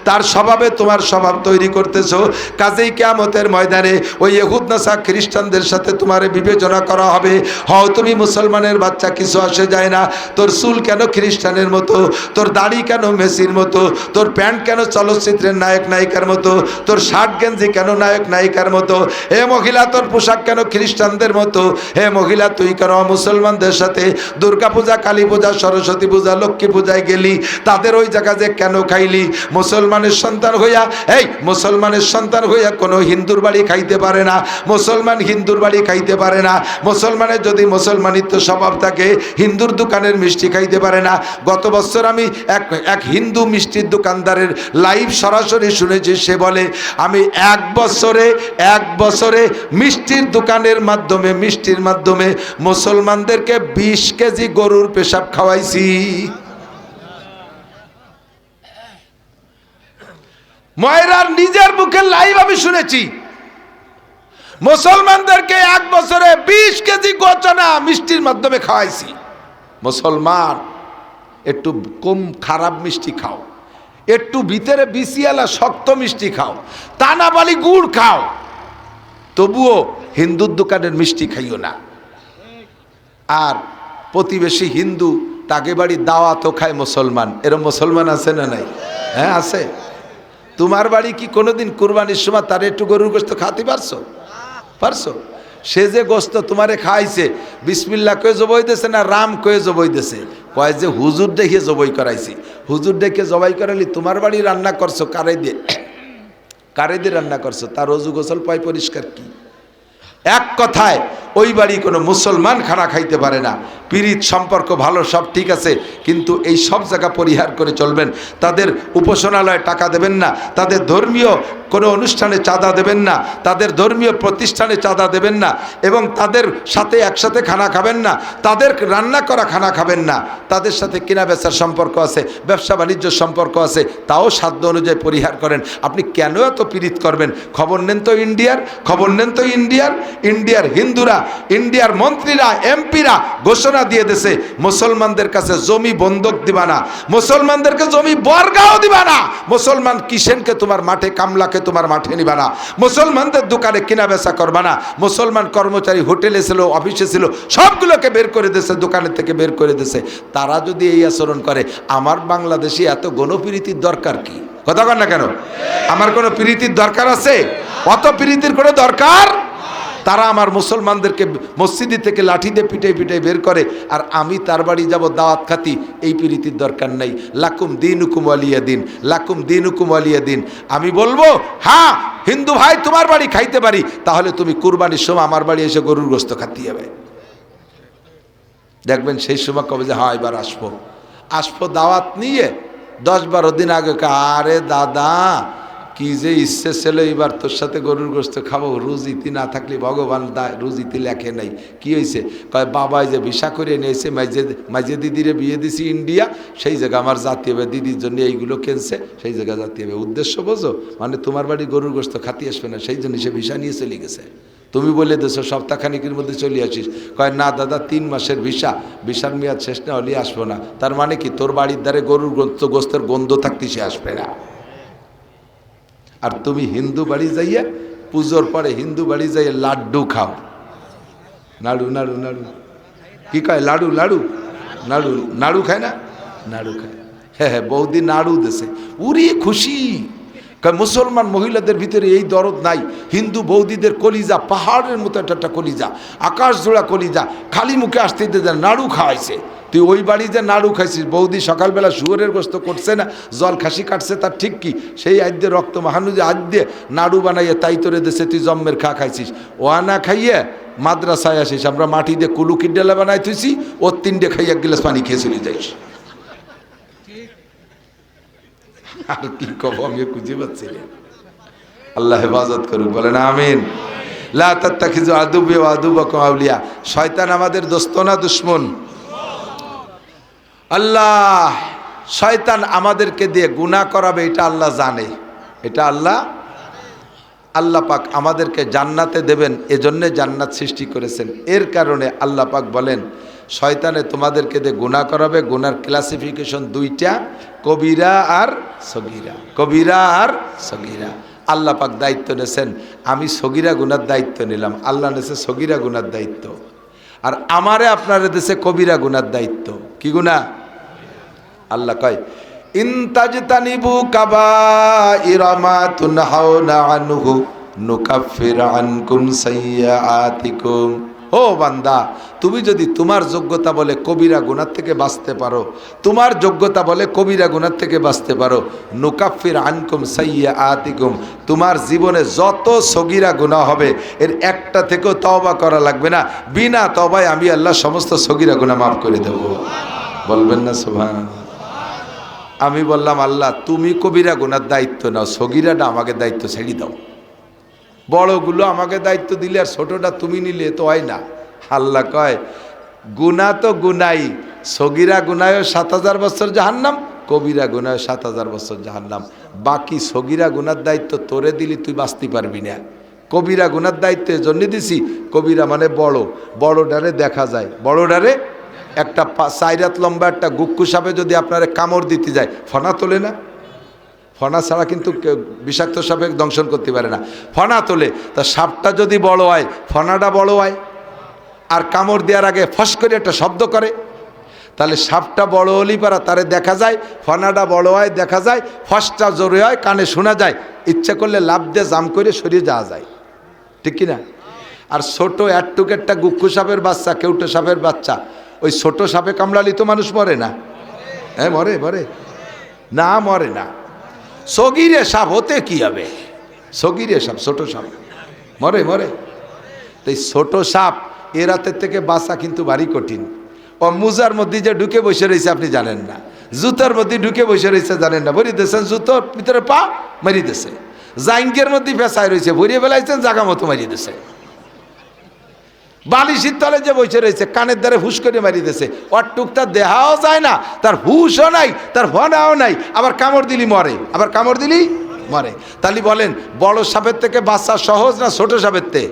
তার স্বভাবে তোমার স্বভাব তৈরি করতেছো। কাজেই কিয়ামতের ময়দানে ওই ইহুদ নাসারা খ্রিস্টানদের সাথে তোমার বিবেচনা করা হবে। হও তুমি মুসলমানের বাচ্চা, কিছু আসে যায় না, তোর চুল কেন খ্রিস্টানের মতো, তোর দাড়ি কেন মেসির মতো, তোর প্যান্ট কেন চলচ্চিত্রের নায়ক নায়িকার মতো, তোর শার্ট গেঞ্জি কেন নায়ক নায়িকার মতো, হে মহিলা তোর পোশাক কেন খ্রিস্টানদের মতো, হে মহিলা তুই কেন মুসলমানদের সাথে দুর্গা পূজা, কালী পূজা, সরস্বতী পূজা, লক্ষ্মী পূজায় গেলি, তাদের ওই জায়গা যে কেন খাইলি? মুসলমানের সন্তান হইয়া, এই মুসলমানের সন্তান হইয়া কোনো হিন্দুর বাড়ি খাইতে পারে না, মুসলমান হিন্দুর বাড়ি খাইতে পারে না। মুসলমানের যদি মুসলমানিত্ব স্বভাব থাকে, হিন্দুর দোকানের মিষ্টি খাইতে পারে না। গত বছর আমি এক হিন্দু মিষ্টির দোকানদারের লাইভ সরাসরি শুনেছি, সে বলে আমি এক বছরে মিষ্টির দোকানের মাধ্যমে, মিষ্টির মাধ্যমে মুসলমানদেরকে 20 কেজি গরুর পেশাব খাওয়াইছি। ময়রার নিজের মুখে লাইভ আমি শুনেছি, মুসলমানদেরকে এক বছরে 20 কেজি গোচনা মিষ্টির মাধ্যমে খাওয়াইছি। মুসলমান একটু কম খারাপ মিষ্টি খাও, একটু ভিতরে বিসিয়ালা শক্ত মিষ্টি খাও, তানাবালি গুড় খাও, তবুও হিন্দুর দোকানের মিষ্টি খাইও না। আর প্রতিবেশী হিন্দু, তাকে বাড়ি দাওয়াতও খায় মুসলমান, এরকম মুসলমান আছে না নাই? হ্যাঁ আছে। তোমার বাড়ি কি কোনোদিন কুরবানির সময় তার একটু গরুর গোস্ত খাতে পারছো? সে যে গোস্ত তোমারে খাইছে, বিসমিল্লাহ কয়ে জবাই দিয়েছে না রাম কয়ে জবাই দিয়েছে? কয় যে হুজুর দেখে জবাই করাইছি। হুজুর দেখে জবাই করালি তোমার বাড়ি রান্না করছো কারে দিয়ে রান্না করছো? তার অজু গোসল পায় পরিষ্কার কি? এক কথায় ওই বাড়ি কোনো মুসলমান খানা খাইতে পারে না। পীড়িত সম্পর্ক ভালো, সব ঠিক আছে, কিন্তু এই সব জায়গা পরিহার করে চলবেন। তাদের উপাসনালয়ে টাকা দেবেন না, তাদের ধর্মীয় কোনো অনুষ্ঠানে চাঁদা দেবেন না, তাদের ধর্মীয় প্রতিষ্ঠানে চাঁদা দেবেন না, এবং তাদের সাথে একসাথে খানা খাবেন না, তাদের রান্না করা খানা খাবেন না। তাদের সাথে কেনা বেচার সম্পর্ক আছে, ব্যবসা বাণিজ্য সম্পর্ক আছে, তাও সাধ্য অনুযায়ী পরিহার করেন। আপনি কেন এত পীড়িত করবেন? খবর নেন তো ইন্ডিয়ার হিন্দুরা, ইন্ডিয়ার মন্ত্রীরা, এমপিরা ঘোষণা দিয়ে দিয়েছে মুসলমানদের কাছে জমি বন্ধক দিবা না, মুসলমানদেরকে জমি বর্গাও দিবা না, মুসলমান কিষেনকে তোমার মাঠে, কামলাকে তোমার মাঠে নিবা না, মুসলমানদের দোকানে কেনা বেচা করবা না, মুসলমান কর্মচারী হোটেলে ছিল, অফিসে ছিল, সবগুলোকে বের করে দিয়েছে, দোকানের থেকে বের করে দিয়েছে। তারা যদি এই আচরণ করে, আমার বাংলাদেশে এত গণপ্রীতির দরকার কি? কথা কন না কেন? আমার কোনো প্রীতির দরকার আছে? অত প্রীতির কোনো দরকার? তারা আমার মুসলমানদেরকে মসজিদ থেকে লাঠি দিয়ে পিটাই বের করে, আর আমি তার বাড়ি যাব দাওয়াত খাতি। এই প্রীতির দরকার নাই। লাকুম দিনুকুম ওয়ালিয়া দিন, লাকুম দিনুকুম ওয়ালিয়া দিন। আমি বলবো, হ্যাঁ হিন্দু ভাই তোমার বাড়ি খাইতে পারি, তাহলে তুমি কুরবানির সময় আমার বাড়ি এসে গরুর গোস্ত খাতে হবে। দেখবেন সেই সময় কবে যে হ্যাঁ এবার আসবো দাওয়াত নিয়ে। 10-12 দিন আগে, আরে দাদা কি যে ইচ্ছে ছিল এবার তোর সাথে গরুর গোস্ত খাবো, রুজিতি না থাকলে ভগবান রুজিতি লেখে নাই। কি হয়েছে? কয় বাবাই যে ভিসা করে নিয়েছে, মাঝে দিদিরে বিয়ে দিছি ইন্ডিয়া, সেই জায়গা আমার জাতি হবে, দিদির জন্য এইগুলো কিনছে, সেই জায়গা জাতি হবে। উদ্দেশ্য বোঝো? মানে তোমার বাড়ি গরুর গোস্ত খাতি আসবে না, সেই জন্য সে ভিসা নিয়ে চলে গেছে। তুমি বলে দেছো সপ্তাহখানিকের মধ্যে চলে আসিস। কয় না দাদা 3 মাসের ভিসার মেয়াদ শেষ না হলে আসবো না। তার মানে কি? তোর বাড়ির দ্বারে গরুর গোস্তের গন্ধ থাকতে সে আসবে না। আর তুমি হিন্দু বাড়ি যাইয়া পুজোর পরে হিন্দু বাড়ি যাইয়া লাড্ডু খাও। নাড়ু কি কয়? নাড়ু খায় না? নাড়ু খায়। হ্যাঁ বৌদি নাড়ু দেশে উরি খুশি। মুসলমান মহিলাদের ভিতরে এই দরদ নাই। হিন্দু বৌদিদের কলিজা পাহাড়ের মতো একটা কলিজা, আকাশ জোড়া কলিজা, খালি মুখে আসতে নাড়ু খাওয়াইছে। তুই ওই বাড়ি যে নাড়ু খাইছিস, বৌদি সকালবেলা শুয়োরের গোস্ত করছে না, জল খাসি কাটছে, তার ঠিক কি? সেই আদ্যে রক্ত মাহানু যে আদ্যে নাড়ু বানাইয়ে তাই তোরে দেশে তুই জম্মের খাইছিস। ওয়ানা খাইয়ে মাদ্রাসায় আসিস, আমরা মাটি দিয়ে কুলুকির ডেলা বানাই তুইছি, ওর 3টে খাইয়া গিলাস পানি খেয়ে চলে যাইস। আর কি কব আমি খুঁজে পাচ্ছি না। আল্লাহ হেফাজত করুক, বলেন আমিন। লা তাত্তাখিযু আদুব্বি ওয়া আদুব্বাকুম আউলিয়া। শয়তান আমাদের দোস্ত না দুশমন? আল্লাহ শয়তান আমাদেরকে দিয়ে গুনাহ করাবে, এটা আল্লাহ জানে। এটা আল্লাহ পাক আমাদেরকে জান্নাতে দেবেন, এজন্য জান্নাত সৃষ্টি করেছেন। এর কারণে আল্লাহ পাক বলেন শয়তানে তোমাদেরকে দিয়ে গুনাহ করাবে। গুনার ক্লাসিফিকেশন 2টা, কবিরা আর সগীরা। আল্লাহ পাক দায়িত্ব নেছেন, আমি সগীরা গুনার দায়িত্ব নিলাম, আল্লাহ নেছে সগীরা গুনার দায়িত্ব। আর আমারে আপনারে দেশে কবিরা গুনার দায়িত্ব। কি গুনাহ? আল্লাহ কয় ইনতাজতানিবু কাবাইরা মা তুনহাউনা আনহু নুকাফির আনকুম সাইয়্যাতিকুম। ও বান্দা, তুমি যদি তোমার যোগ্যতা বলে কবিরা গুনার থেকে বাঁচতে পারো, তোমার যোগ্যতা বলে কবিরা গুনার থেকে বাঁচতে পারো, নুকাফির আনকুম সাইয়্যাতিকুম, তোমার জীবনে যত সগীরা গুনাহ হবে এর একটা থেকেও তওবা করা লাগবে না। বিনা তওবায় আমি আল্লাহ সমস্ত সগীরা গুনাহ মাফ করে দেব। বলবেন না সুবহানাল্লাহ? আমি বললাম আল্লাহ তুমি কবিরা গুনার দায়িত্ব নাও, সগীরাটা আমাকে দায়িত্ব ছেড়ে দাও। বড়গুলো আমাকে দায়িত্ব দিলে আর ছোটটা তুমি নিলে তো হয় না। আল্লাহ কয় গুনাহ তো গুনাই, সগীরা গুনায়ও 7000 বছর জাহান্নাম, কবিরা গুনায় 7000 বছর জাহান্নাম। বাকি সগীরা গুনার দায়িত্ব তোরে দিলি তুই বাঁচতে পারবি না। কবিরা গুনার দায়িত্ব এজন্য দিছি, কবিরা মানে বড়ডারে দেখা যায়, বড়ডারে একটা 4 হাত লম্বা একটা গুক্কু সাপে যদি আপনারে কামড় দিতে যায়, ফনা তোলে না? ফনা ছাড়া কিন্তু বিষাক্ত সাপে দংশন করতে পারে না, ফনা তোলে। তা সাপটা যদি বড় হয়, ফনাটা বড় হয়, আর কামড় দেওয়ার আগে ফস করে একটা শব্দ করে। তাহলে সাপটা বড় হলেই পারা তারে দেখা যায়, ফনাটা বড় হয় দেখা যায়, ফসটা জোরে হয় কানে শোনা যায়, ইচ্ছা করলে লাভ দিয়ে জাম করে সরিয়ে যাওয়া যায়, ঠিক কিনা? আর ছোট একটুক একটা গুক্ষু সাপের বাচ্চা, কেউটে সাপের বাচ্চা, ওই ছোট সাপে কামড়ালি তো মানুষ মরে না? হ্যাঁ মরে, মরে না, মরে না। সগিরে সাপ হতে কি হবে? সগিরে সাপ, ছোট সাপ মরে, মরে। তাই ছোট সাপ এ রাতের থেকে বাঁচা কিন্তু ভারী কঠিন। ও মুজার মধ্যে যে ঢুকে বসে রয়েছে আপনি জানেন না, জুতার মধ্যে ঢুকে বসে রয়েছে জানেন না, ভরি দিয়েছেন জুতোর ভিতরে পা মারি দিয়েছে, জাইঙ্গের মধ্যে পেঁচায় রয়েছে ভরিয়ে ফেলাইছেন জাগা মতো মারিয়ে দিয়েছে, বালিশির তলে যে বসে রয়েছে কানের দ্বারে হুশ করে মারিয়ে দিয়েছে, ওর টুকটা দেহাও যায় না, তার হুশও নাই, তার ভনাও নাই, আবার কামড় দিলি মরে, আবার কামড় দিলি মরে। তাহলে বলেন বড় সাপের থেকে বাচ্চা সহজ না ছোট সাপের থেকে?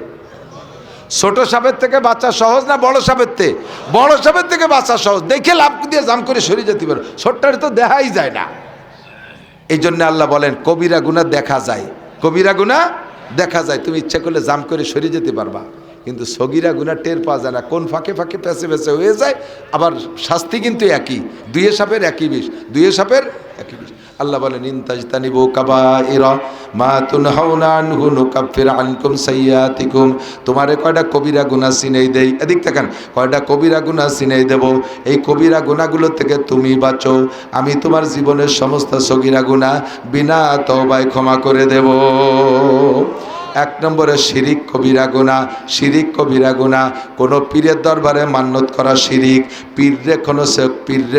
ছোট সাপের থেকে বাচ্চা সহজ না বড় সাপের থেকে? বড় সাপের থেকে বাচ্চা সহজ, দেখে লাভ দিয়ে জাম করে সরিয়ে যেতে পারো, ছোট্টার তো দেখাই যায় না। এই জন্য আল্লাহ বলেন কবিরা গুনাহ দেখা যায়, কবিরা গুনাহ দেখা যায়, তুমি ইচ্ছা করলে জাম করে সরিয়ে যেতে পারবা, কিন্তু সগিরা গুনাহ টের পাওয়া যায় না, কোন ফাঁকে ফাঁকে পেঁচে পেঁচে হয়ে যায়। আবার শাস্তি কিন্তু একই, দুইয়ে সাপের একই বিষ, দুইয়ে সাপের একই বিষ। আল্লাহ বলেন ইনতাজতানিবু কাবাইরা মা তুনহাউনা আনহু নুকাফির আনকুম সাইয়্যাতিকুম। তোমারে কয়টা কবিরা গুনাহ চিনাই দেই, এদিক তাকান, কয়টা কবিরা গুনাহ চিনাই দেব, এই কবিরা গুনাহগুলো থেকে তুমি বাঁচো, আমি তোমার জীবনের সমস্ত সগিরা গুনাহ বিনা তওবায় ক্ষমা করে দেব। এক নম্বরে শিরিক কবিরা গুনাহ, শিরিক কবিরা গুনাহ, কোনো পীরের দরবারে মান্যত করা শিরিক, পীররে কোনো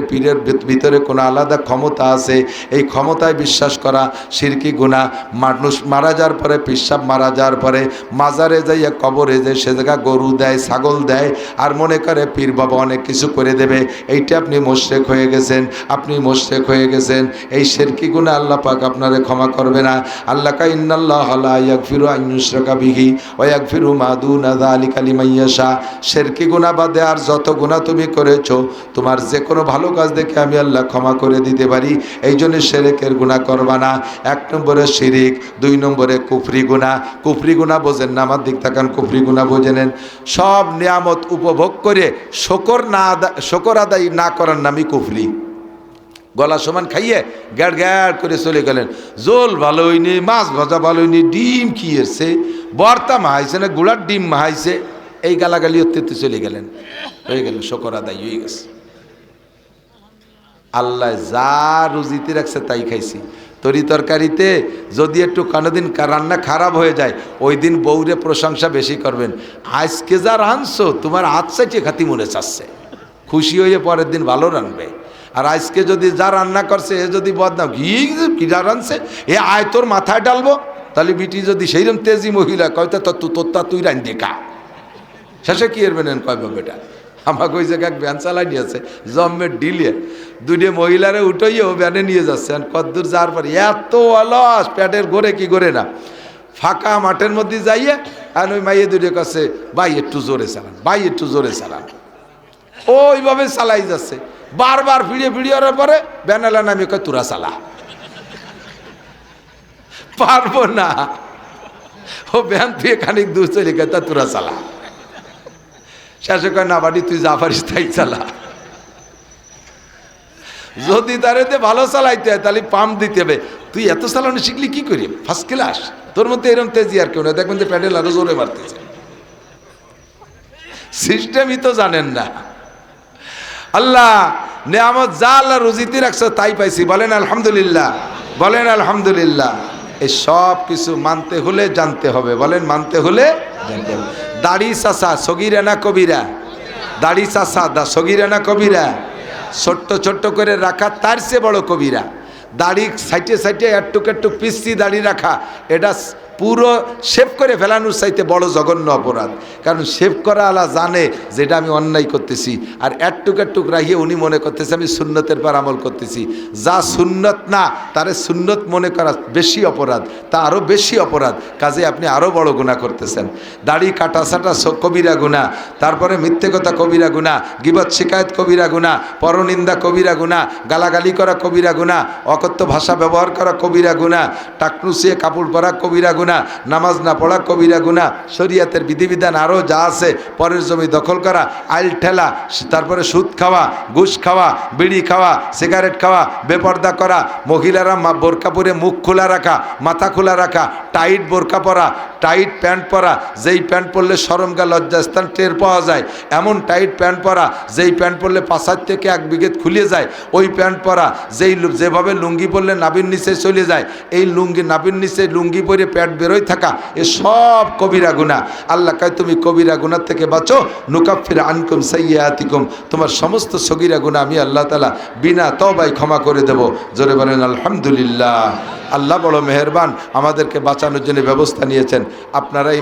পীরের ভিতরে কোনো আলাদা ক্ষমতা আছে, এই ক্ষমতায় বিশ্বাস করা শিরকি গুনাহ। মানুষ মারা যাওয়ার পরে, পিসাব মারা যাওয়ার পরে মাজারে যাইয়া কবরে যায়, সে জায়গা গরু দেয়, ছাগল দেয়, আর মনে করে পীর বাবা অনেক কিছু করে দেবে, এইটা আপনি মুশরিক হয়ে গেছেন, আপনি মুশরিক হয়ে গেছেন। এই শিরকি গুনাহ আল্লাহ পাক আপনারে ক্ষমা করবে না। আল্লাহ কা ইন্নাল্লাহা লা ইয়াগফিরু আন ইউশরাকা বিহি ওয়া ইয়াগফিরু মা দুনা যালিকা লিমান ইয়াশা। শিরকি গুনাহ বাদে আর যত গুনাহ তুমি করেছো, তোমার যে কোনো ভালো কাজ দেখে আমি আল্লাহ ক্ষমা করে দিতে পারি, এই জন্য শিরকের গুনাহ করবা না। এক নম্বরে শিরিক, দুই নম্বরে কুফরি গুনাহ। কুফরি গুনাহ বোঝেন না, আমার দিক তাকান, কুফরি গুনাহ বুঝে নেন। সব নিয়ামত উপভোগ করে শকর আদায় না করার নামই কুফরি। গলা সমান খাইয়ে গ্যাড় গ্যাড় করে চলে গেলেন, জোল ভালো হয়নি, মাছ ভাজা ভালো হয়নি, ডিম খেয়েছে, বর্তা মাহাইছে না গুড়ার ডিম মাহাইছে, এই গালাগালি অত্যন্ত চলে গেলেন, হয়ে গেল শকর আদায় হয়ে গেছে। আল্লাহ যা রুজিতে রাখছে তাই খাইছি। তরি তরকারিতে যদি একটু কোনোদিন রান্না খারাপ হয়ে যায়, ওই দিন বউরে প্রশংসা বেশি করবেন, আজকে যা রাঁধছো তোমার হাত চাইছে খাতি মনে চাচ্ছে, খুশি হয়ে পরের দিন ভালো রানবে। আর আজকে যদি যা রান্না করছে এ যদি বদনাম, কিরা রানছে এ আয় তোর মাথায় ডালবো, তাহলে বিটি যদি সেইরকম তেজি মহিলা কয়টা তোরটা তুই রান দেখা, শেষে কি এর বেনেন কয় বেটা। আমাকে ওই জায়গায় ভ্যান চালাই নিয়েছে জম্মের ডিলে, দুইটা মহিলারে উঠাইয়ে ও ভ্যানে নিয়ে যাচ্ছে, কদ্দূর যাওয়ার পরে এত অলস, পেটের ঘরে কি করে না, ফাঁকা মাঠের মধ্যে যাইয়ে আর ওই মাইয়ে দুটো কাছে ভাই একটু জোরে চালান, ভাই একটু জোরে চালান, ওইভাবে চালাই যাচ্ছে, বারবার ফিরিয়ে ফিরিয়ে পরে ব্যানালা নামে কয় তোরা চালা, পারবো না, ও ব্যান থেকে খানিক দূর চলে গেছে, তা তোরা চালা। শেষে কয় না বাড়ি তুই যা পারিস তাই চালা। যদি তারে ভালো চালাইতে হয় তাহলে পাম্প দিতে হবে, তুই এত চালানো শিখলি কি করি, ফার্স্ট ক্লাস, তোর মধ্যে এরকম তেজি আর কেউ না, দেখবেন যে প্যাডেল আরো জোরে মারতেছে, সিস্টেমই তো জানেন না। আল্লাহ নেয়ামত যা আল্লাহ রুজিতে রাখছে তাই পাইছি, বলেন আলহামদুলিল্লাহ, বলেন আলহামদুলিল্লাহ। এই সব কিছু মানতে হলে জানতে হবে, বলেন মানতে হলে জানতে হবে। দাড়ি চাষা সগিরা না কবিরা? দাড়ি চাষা সগিরা না কবিরা? ছোট্ট ছোট্ট করে রাখা তার চেয়ে বড় কবিরা। দাড়ি সাইটে সাইটে একটুক একটুক পিসি দাড়ি রাখা, এটা পুরো শেভ করে ফেলানোর চাইতে বড় জঘন্য অপরাধ। কারণ শেভ করা আলা জানে যেটা আমি অন্যায় করতেছি, আর একটুক একটুক রাখিয়ে উনি মনে করতেছে আমি সুন্নতের পর আমল করতেছি। যা সুন্নত না তারে সুন্নত মনে করা বেশি অপরাধ, তা আরও বেশি অপরাধ, কাজে আপনি আরও বড় গুনাহ করতেছেন। দাড়ি কাটা সাটা কবিরা গুনাহ, তারপরে মিথ্যে কথা কবিরা গুনাহ, গীবত শিকায়ত কবিরা গুনাহ, পরনিন্দা কবিরা গুনাহ, গালাগালি করা কবিরা গুনাহ, অকথ্য ভাষা ব্যবহার করা কবিরা গুনাহ, টাকনুসিয়ে কাপড় পরা কবিরা গুনাহ, গুনাহ, নামাজ না পড়া কবিরা গুনাহ, শরীয়তের বিধিবিধান আরও যা আছে, পরের জমি দখল করা, আইল ঠেলা, তারপরে সুদ খাওয়া, ঘুষ খাওয়া, বিড়ি খাওয়া, সিগারেট খাওয়া, বেপর্দা করা, মহিলারা বোরকা পরে মুখ খোলা রাখা, মাথা খোলা রাখা, টাইট বোরকা পরা, টাইট প্যান্ট পরা, যেই প্যান্ট পরলে শরমগা লজ্জাস্থান টের পাওয়া যায়, এমন টাইট প্যান্ট পরা যেই প্যান্ট পরলে 5 থেকে 1 বিঘত খুলে যায়, ওই প্যান্ট পরা যেভাবে লুঙ্গি পরলে নাভির নিচে চলে যায়, এই নাভির নিচে লুঙ্গি পরে প্যান্ট বেরোয় থাকা, এ সব কবিরা গুনাহ। আল্লাহ কয় তুমি কবিরা গুনাহ থেকে বাঁচো, নুকাফির আনকুম সাইয়্যাতিকুম, তোমার সমস্ত সগীরা গুনাহ আমি আল্লাহ তাআলা বিনা তওবায় ক্ষমা করে দেব। জোরে বলেন আলহামদুলিল্লাহ। আল্লাহ বড় মেহেরবান, আমাদেরকে বাঁচানোর জন্য ব্যবস্থা নিয়েছেন। আপনারাই